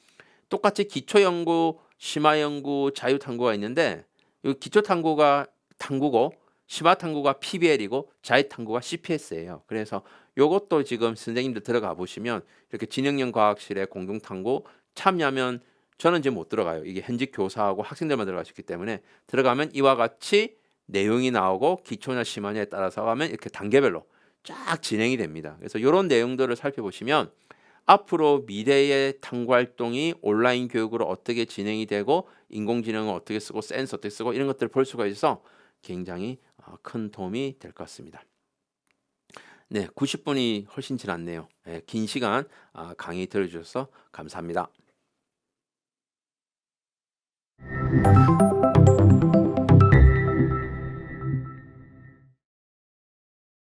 똑같이 기초연구, 심화연구, 자유탐구가 있는데 이 기초탐구가 탐구고 심화탐구가 PBL이고 자유탐구가 CPS예요. 그래서 이것도 지금 선생님들 들어가 보시면 이렇게 진흥형 과학실의 공동탐구 참여하면 저는 지금 못 들어가요. 이게 현직 교사하고 학생들만 들어갈 수 있기 때문에 들어가면 이와 같이 내용이 나오고 기초나 심화냐에 따라서 가면 이렇게 단계별로 쫙 진행이 됩니다. 그래서 이런 내용들을 살펴보시면 앞으로 미래의 탐구 활동이 온라인 교육으로 어떻게 진행이 되고 인공지능을 어떻게 쓰고 센서 어떻게 쓰고 이런 것들을 볼 수가 있어서 굉장히 큰 도움이 될 것 같습니다. 네, 90분이 훨씬 지났네요. 네, 긴 시간 강의 들어주셔서 감사합니다.